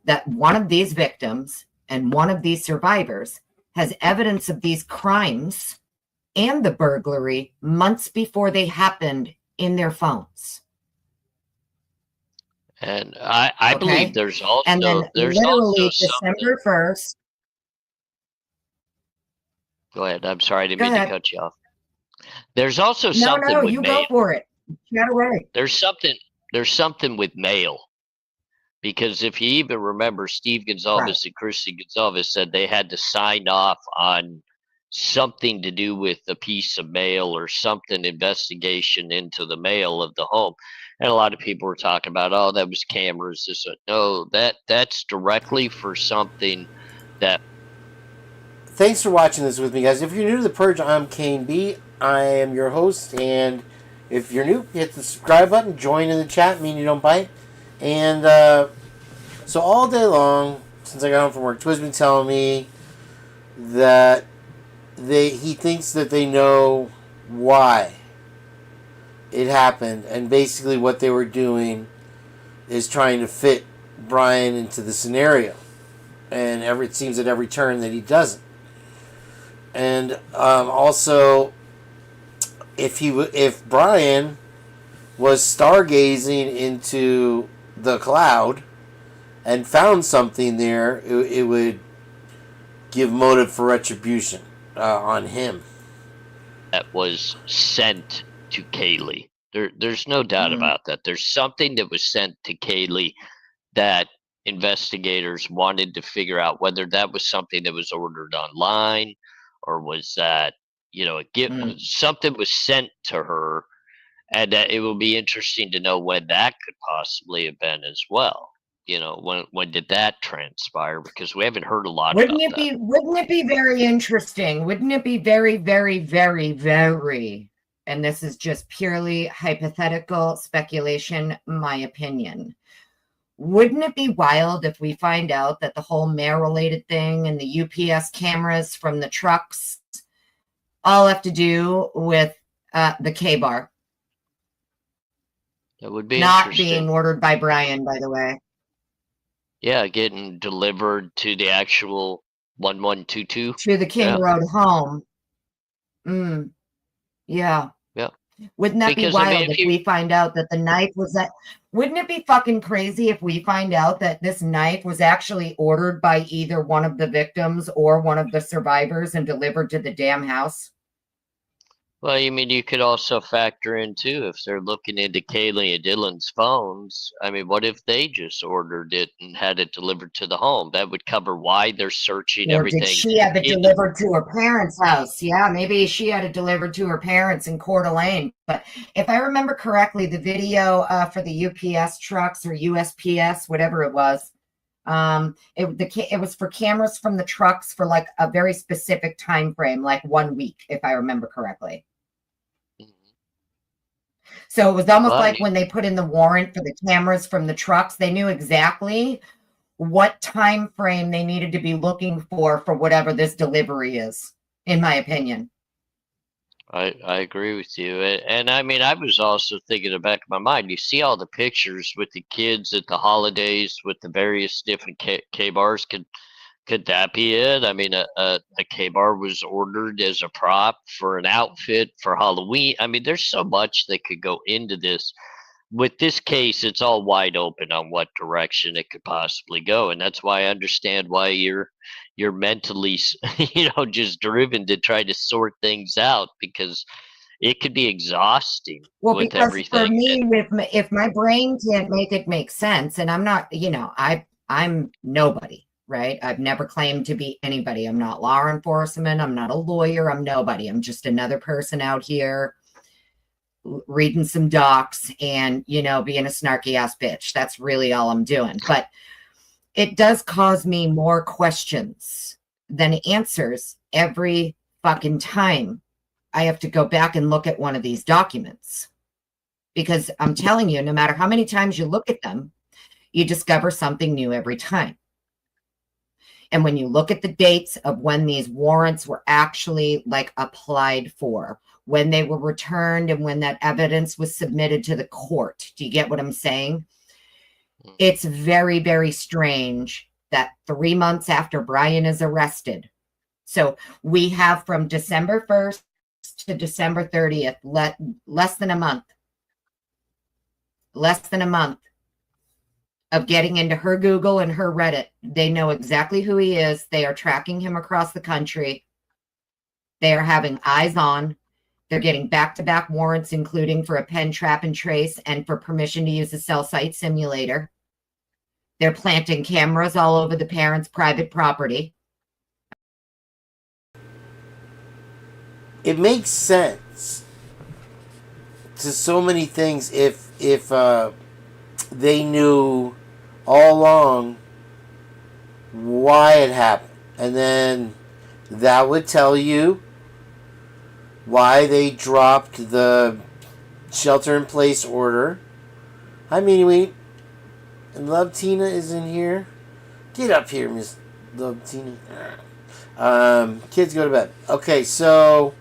that one of these victims and one of these survivors has evidence of these crimes and the burglary months before they happened in their phones. And I believe there's also, and then literally December 1st. Go ahead. I'm sorry, I didn't mean to cut you off. There's also No, something with you mail. go for it. Chat away. There's something with mail. Because if you even remember, Steve Gonzalez and Christy Gonzalez said they had to sign off on something to do with a piece of mail or something, investigation into the mail of the home. And a lot of people were talking about, oh, that was cameras. No, that's directly for something that. Thanks for watching this with me, guys. If you're new to The Purge, I'm Kane B. I am your host, and if you're new, hit the subscribe button, join in the chat, mean you don't bite. And so all day long, since I got home from work, Twiz been telling me that he thinks that they know why it happened, and basically what they were doing is trying to fit Brian into the scenario, and it seems at every turn that he doesn't. And also, if Brian was stargazing into the cloud and found something there, it would give motive for retribution on him. That was sent to Kaylee. There's no doubt about that. There's something that was sent to Kaylee that investigators wanted to figure out whether that was something that was ordered online or was that, something was sent to her. And it will be interesting to know when that could possibly have been as well. When did that transpire? Because we haven't heard a lot about that. Wouldn't it be very interesting? Wouldn't it be very, very, very, very, and this is just purely hypothetical speculation, my opinion. Wouldn't it be wild if we find out that the whole mail-related thing and the UPS cameras from the trucks all have to do with the K-bar? That would be Not interesting. being ordered by Brian, by the way. Yeah, getting delivered to the actual 1122. To the King Road home. Yeah. Yeah. Wouldn't that Because, be I mean, wild if if we find out that the knife was that? Wouldn't it be fucking crazy if we find out that this knife was actually ordered by either one of the victims or one of the survivors and delivered to the damn house? Well, you mean you could also factor in too if they're looking into Kaylee and Dylan's phones. I mean, what if they just ordered it and had it delivered to the home? That would cover why they're searching Or everything. did she have it delivered to her parents' house? Yeah, maybe she had it delivered to her parents in Coeur d'Alene. But if I remember correctly, the video for the UPS trucks or USPS, whatever it was, it was for cameras from the trucks for like a very specific time frame, like 1 week, if I remember correctly. So it was almost like when they put in the warrant for the cameras from the trucks, they knew exactly what time frame they needed to be looking for whatever this delivery is, in my opinion. I agree with you. And I mean, I was also thinking in the back of my mind, you see all the pictures with the kids at the holidays with the various different K-bars. Could that be it? I mean, a K-bar was ordered as a prop for an outfit for Halloween. I mean, there's so much that could go into this. With this case, it's all wide open on what direction it could possibly go, and that's why I understand why you're mentally, just driven to try to sort things out, because it could be exhausting with because everything. For me, if my brain can't make it make sense, and I'm not, I'm nobody. Right? I've never claimed to be anybody. I'm not law enforcement. I'm not a lawyer. I'm nobody. I'm just another person out here reading some docs and, being a snarky ass bitch. That's really all I'm doing. But it does cause me more questions than answers every fucking time I have to go back and look at one of these documents. Because I'm telling you, no matter how many times you look at them, you discover something new every time. And when you look at the dates of when these warrants were actually applied for, when they were returned and when that evidence was submitted to the court, do you get what I'm saying? It's very, very strange that 3 months after Brian is arrested. So we have from December 1st to December 30th, less than a month of getting into her Google and her Reddit. They know exactly who he is. They are tracking him across the country. They are having eyes on. They're getting back-to-back warrants, including for a pen, trap, and trace, and for permission to use a cell site simulator. They're planting cameras all over the parents' private property. It makes sense to so many things if they knew all along why it happened, and then that would tell you why they dropped the shelter-in-place order. Hi, Meanie. And Love Tina is in here. Get up here, Miss Love Tina. Kids go to bed. Okay, so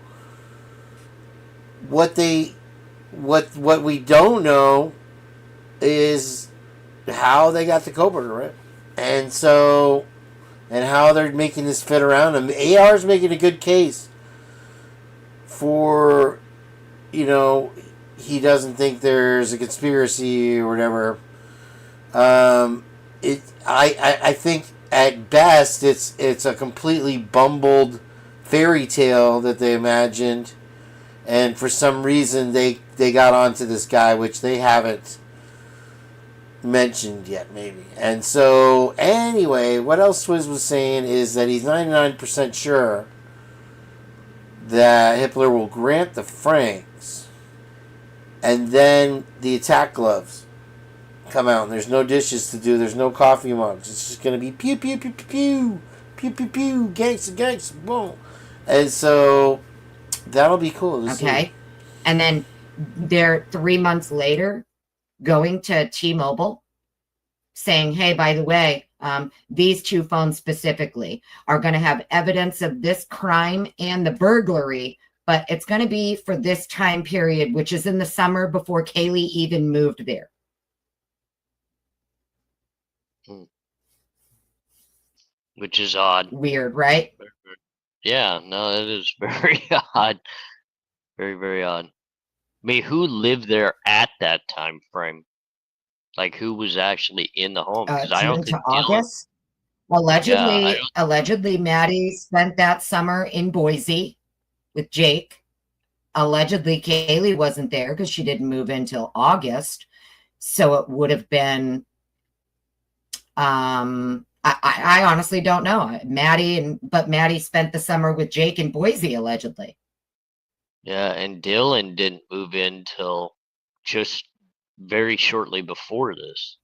what we don't know is how they got the co-burner, right? And how they're making this fit around them. AR's making a good case for, he doesn't think there's a conspiracy or whatever. I think at best it's a completely bumbled fairy tale that they imagined, and for some reason they got onto this guy, which they haven't mentioned yet, maybe. And so anyway, what else Swizz was saying is that he's 99% sure that Hitler will grant the Franks, and then the attack gloves come out, and there's no dishes to do, there's no coffee mugs, it's just gonna be pew pew pew pew pew pew pew pew, gangsta, boom. And so that'll be cool. Okay. And then they're 3 months later going to T-Mobile saying, hey, by the way, these two phones specifically are going to have evidence of this crime and the burglary, but it's going to be for this time period, which is in the summer before Kaylee even moved there. Which is odd. Weird, right? Yeah, no, it is very odd. Very, very odd. I mean, who lived there at that time frame? Like, who was actually in the home? Because I don't June think to August. Allegedly, Maddie spent that summer in Boise with Jake. Allegedly, Kaylee wasn't there because she didn't move in until August. So it would have been, I honestly don't know. But Maddie spent the summer with Jake in Boise, allegedly. Yeah, and Dylan didn't move in till just very shortly before this.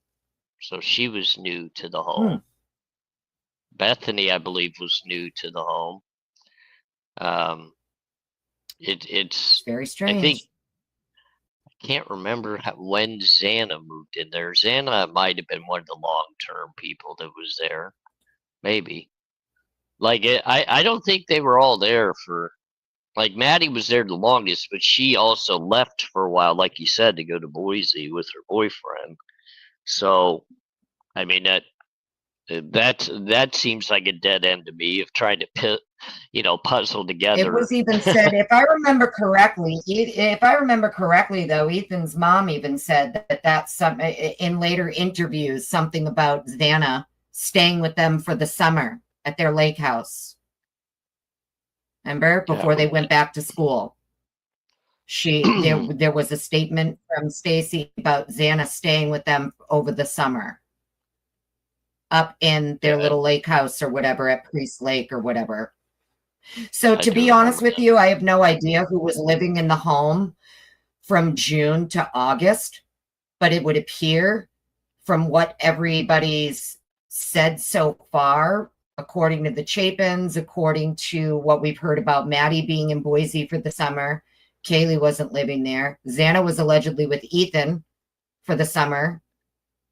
So she was new to the home. Bethany, I believe, was new to the home. It's very strange. I can't remember when Xana moved in there. Xana might have been one of the long-term people that was there. Maybe. Like, I don't think they were all there for... Like, Maddie was there the longest, but she also left for a while, like you said, to go to Boise with her boyfriend. So, I mean, that seems like a dead end to me of trying to puzzle together. It was even said, if I remember correctly, though, Ethan's mom even said that's some in later interviews, something about Xana staying with them for the summer at their lake house. Remember, before they went back to school. There was a statement from Stacy about Xana staying with them over the summer up in their little lake house or whatever at Priest Lake or whatever. So to be honest with you, I have no idea who was living in the home from June to August, but it would appear from what everybody's said so far, according to the Chapins, according to what we've heard about Maddie being in Boise for the summer, Kaylee wasn't living there. Xana was allegedly with Ethan for the summer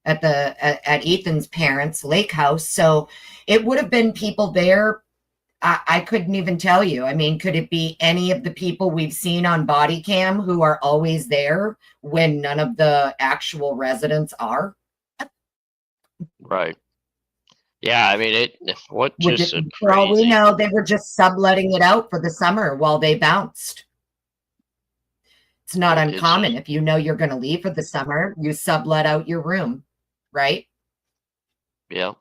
at Ethan's parents' lake house. So it would have been people there. I couldn't even tell you. I mean, could it be any of the people we've seen on body cam who are always there when none of the actual residents are? Right. Yeah, I mean, For all we know, they were just subletting it out for the summer while they bounced. It's not uncommon. If you know you're going to leave for the summer, you sublet out your room, right? Yeah.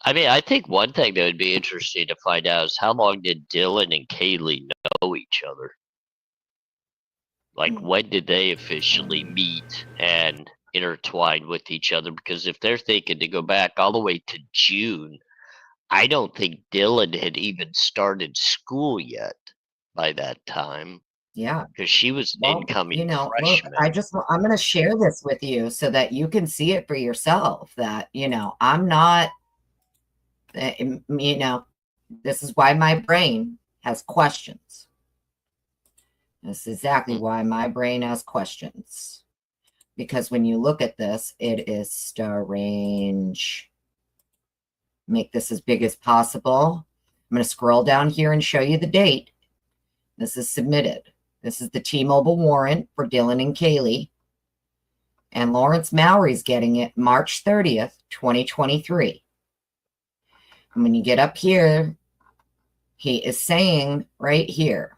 I mean, I think one thing that would be interesting to find out is how long did Dylan and Kaylee know each other? Like, when did they officially meet and intertwine with each other? Because if they're thinking to go back all the way to June, I don't think Dylan had even started school yet by that time. Yeah, because she was an incoming freshman. Look, I'm going to share this with you so that you can see it for yourself. That I'm not. This is why my brain has questions. This is exactly why my brain has questions. Because when you look at this, it is strange. Make this as big as possible. I'm going to scroll down here and show you the date. This is submitted. This is the T-Mobile warrant for Dylan and Kaylee. And Lawrence Mowry's getting it March 30th, 2023. And when you get up here, he is saying right here,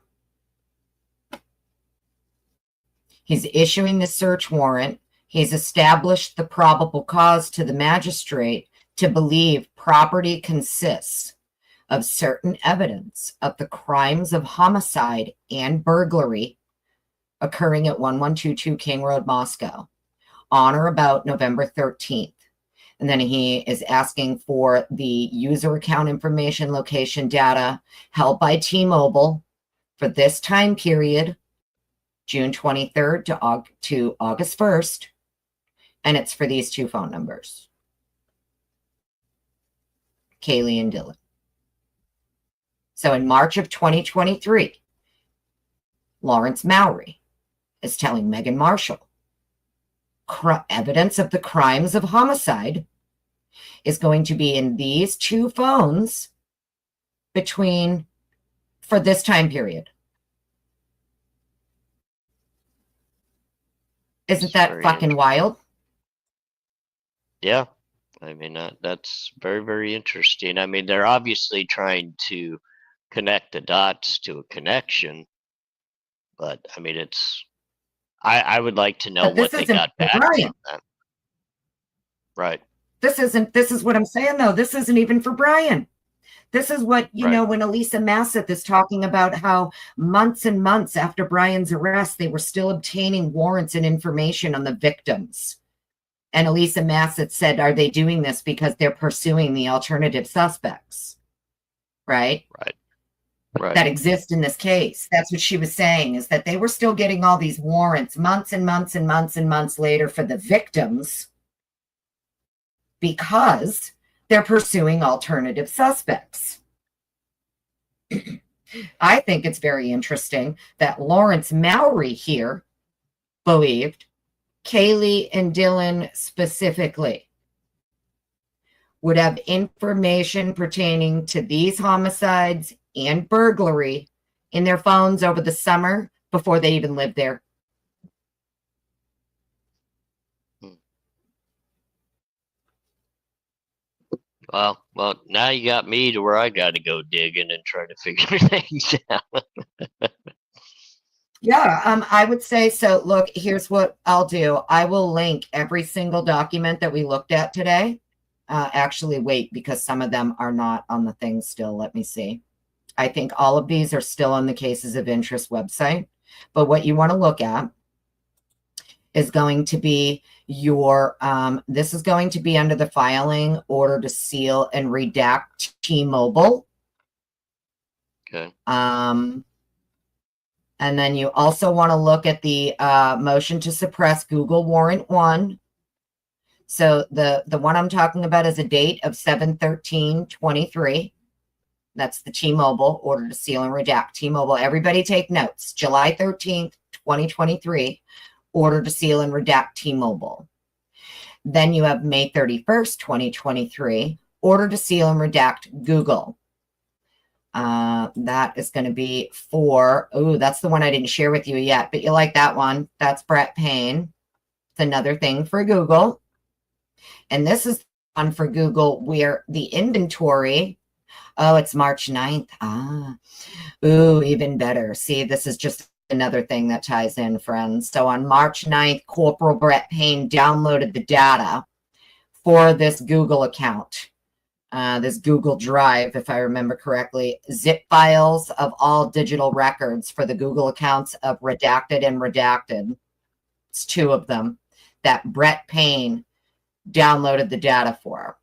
he's issuing the search warrant. He's established the probable cause to the magistrate to believe property consists of certain evidence of the crimes of homicide and burglary occurring at 1122 King Road, Moscow, on or about November 13th. And then he is asking for the user account information, location data held by T-Mobile for this time period, June 23rd to August 1st. And it's for these two phone numbers, Kaylee and Dylan. So in March of 2023, Lawrence Mowry is telling Megan Marshall evidence of the crimes of homicide is going to be in these two phones for this time period. Isn't that fucking wild? Yeah. I mean, that's very, very interesting. I mean, they're obviously trying to connect the dots to a connection, but I mean, I would like to know what they got back from that. Right. This is what I'm saying though. This isn't even for Brian. This is what, you know, when Elisa Masseth is talking about how months and months after Brian's arrest, they were still obtaining warrants and information on the victims. And Elisa Masseth said, are they doing this because they're pursuing the alternative suspects? Right? Right. That exist in this case. That's what she was saying, is that they were still getting all these warrants months and months and months and months later for the victims because they're pursuing alternative suspects. I think it's very interesting that Lawrence Mowry here believed Kaylee and Dylan specifically would have information pertaining to these homicides and burglary in their phones over the summer before they even lived there. Well, now you got me to where I got to go digging and try to figure things out. Yeah, I would say so. Look, here's what I'll do. I will link every single document that we looked at today. Actually, wait, because some of them are not on the thing still. Let me see. I think all of these are still on the Cases of Interest website. But what you want to look at is going to be your, this is going to be under the filing order to seal and redact T-Mobile. Okay. And then you also want to look at the motion to suppress Google Warrant 1. So the one I'm talking about is a date of 7/13/23. That's the T-Mobile order to seal and redact. T-Mobile, everybody take notes. July 13th, 2023, order to seal and redact T-Mobile. Then you have May 31st, 2023, order to seal and redact Google. That is going to be for, that's the one I didn't share with you yet, but you like that one. That's Brett Payne. It's another thing for Google. And this is one for Google where the inventory, it's March 9th. Even better. See, this is just another thing that ties in, friends. So on March 9th, Corporal Brett Payne downloaded the data for this Google account. This Google Drive, if I remember correctly, zip files of all digital records for the Google accounts of Redacted and Redacted. It's two of them that Brett Payne downloaded the data for.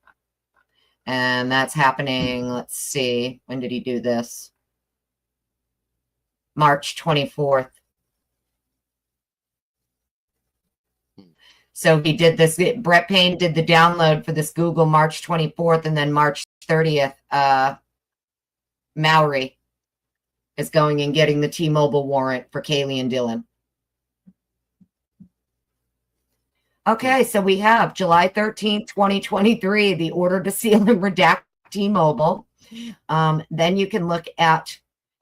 And that's happening, let's see, when did he do this? March 24th. So he did this, Brett Payne did the download for this Google March 24th, and then March 30th, Mowry is going and getting the T-Mobile warrant for Kaylee and Dylan. Okay, so we have July 13th, 2023, the order to seal and redact T-Mobile. Then you can look at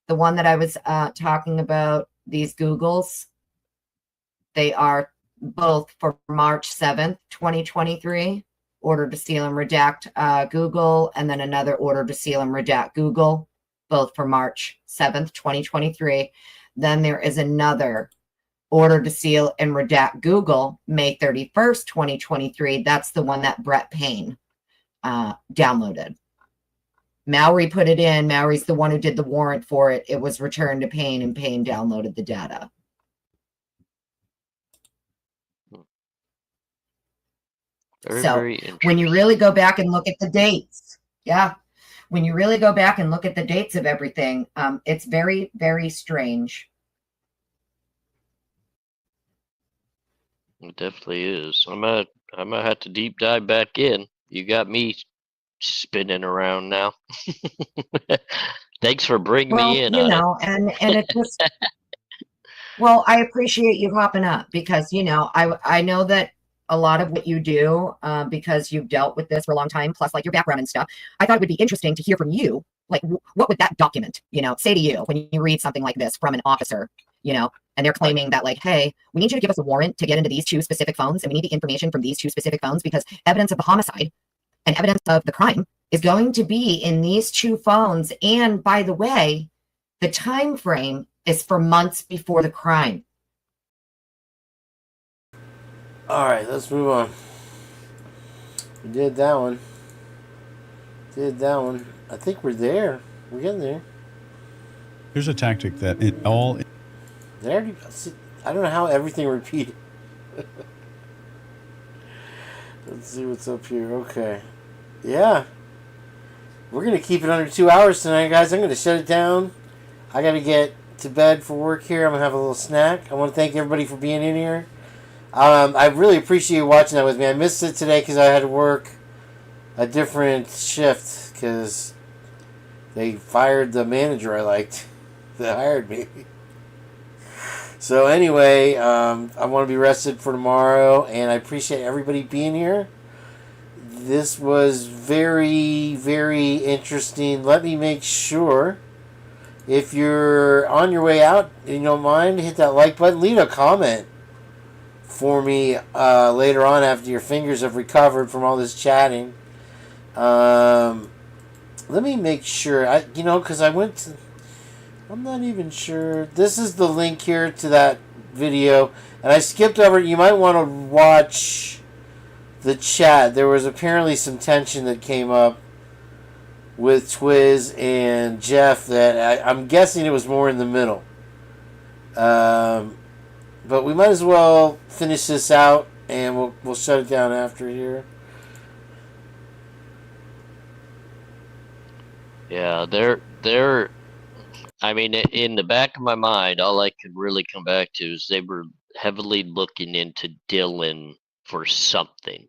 the one that I was talking about, these Googles. They are both for March 7th, 2023, order to seal and redact Google, and then another order to seal and redact Google, both for March 7th, 2023. Then there is another order to seal and redact Google, May 31st, 2023. That's the one that Brett Payne downloaded. Mowry put it in. Mowry's the one who did the warrant for it. It was returned to Payne, and Payne downloaded the data. Very when you really go back and look at the dates, when you really go back and look at the dates of everything, it's very, very strange. It definitely is. I'm gonna have to deep dive back in. You got me spinning around now. Thanks for bringing me in. You know, and it just, well, I appreciate you hopping up because, you know, I know that a lot of what you do because you've dealt with this for a long time, plus like your background and stuff. I thought it would be interesting to hear from you. Like, what would that document, say to you when you read something like this from an officer, and they're claiming that like, hey, we need you to give us a warrant to get into these 2 specific phones, and we need the information from these 2 specific phones because evidence of the homicide and evidence of the crime is going to be in these 2 phones. And by the way, the time frame is for months before the crime. All right, let's move on. We did that one. I think we're there. We're getting there. Here's a tactic that it all... There. I don't know how everything repeated. Let's see what's up here. Okay. Yeah. We're going to keep it under 2 hours tonight, guys. I'm going to shut it down. I got to get to bed for work here. I'm going to have a little snack. I want to thank everybody for being in here. I really appreciate you watching that with me. I missed it today because I had to work a different shift because they fired the manager I liked that hired me. So anyway, I want to be rested for tomorrow, and I appreciate everybody being here. This was very, very interesting. Let me make sure, if you're on your way out and you don't mind, hit that like button. Leave a comment for me later on after your fingers have recovered from all this chatting. Let me make sure, because I went to... I'm not even sure. This is the link here to that video, and I skipped over it. You might want to watch the chat. There was apparently some tension that came up with Twiz and Jeff that I'm guessing it was more in the middle. But we might as well finish this out, and we'll shut it down after here. Yeah, I mean, in the back of my mind, all I could really come back to is they were heavily looking into Dylan for something,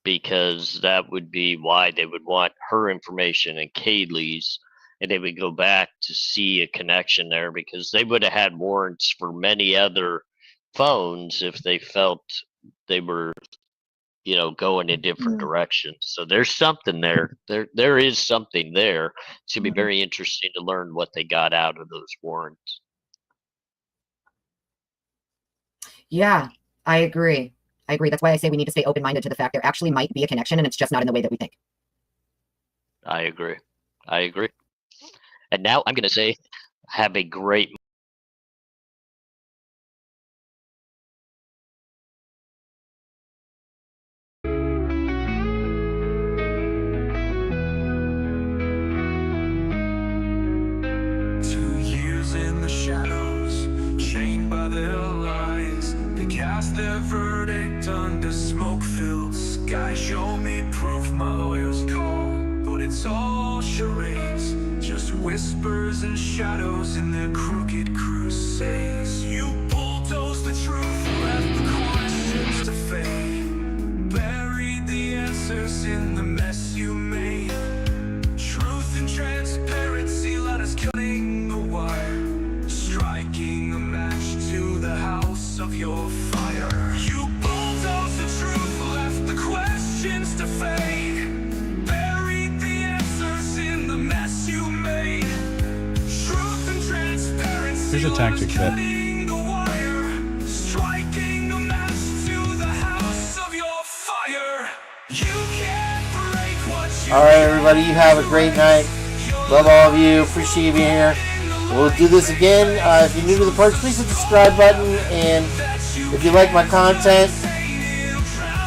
because that would be why they would want her information and Kaylee's, and they would go back to see a connection there, because they would have had warrants for many other phones if they felt they were, going in different directions. So there's something there. There is something there. It's going to be very interesting to learn what they got out of those warrants. Yeah, I agree. That's why I say we need to stay open-minded to the fact there actually might be a connection, and it's just not in the way that we think. I agree. And now I'm going to say, have a great their verdict under smoke-filled sky. Show me proof my lawyers call, but it's all charades, just whispers and shadows in their crooked crusades. You bulldoze the truth, left the questions to fade, buried the answers in the mess you made. Truth and transparency, let us cutting the wire, striking a match to the house of your fire. You bulldoze the truth, left the questions to fade, buried the answers in the mess you made. Truth and transparency. Here's a tactic that the wire, striking a match to the house of your fire. You can't break what you... All right, everybody, you have a great night. Love all of you. Appreciate you being here. We'll do this again. If you're new to the Purge, please hit the subscribe button, and if you like my content,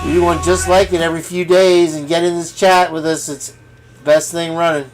we do one just like it every few days, and get in this chat with us. It's the best thing running.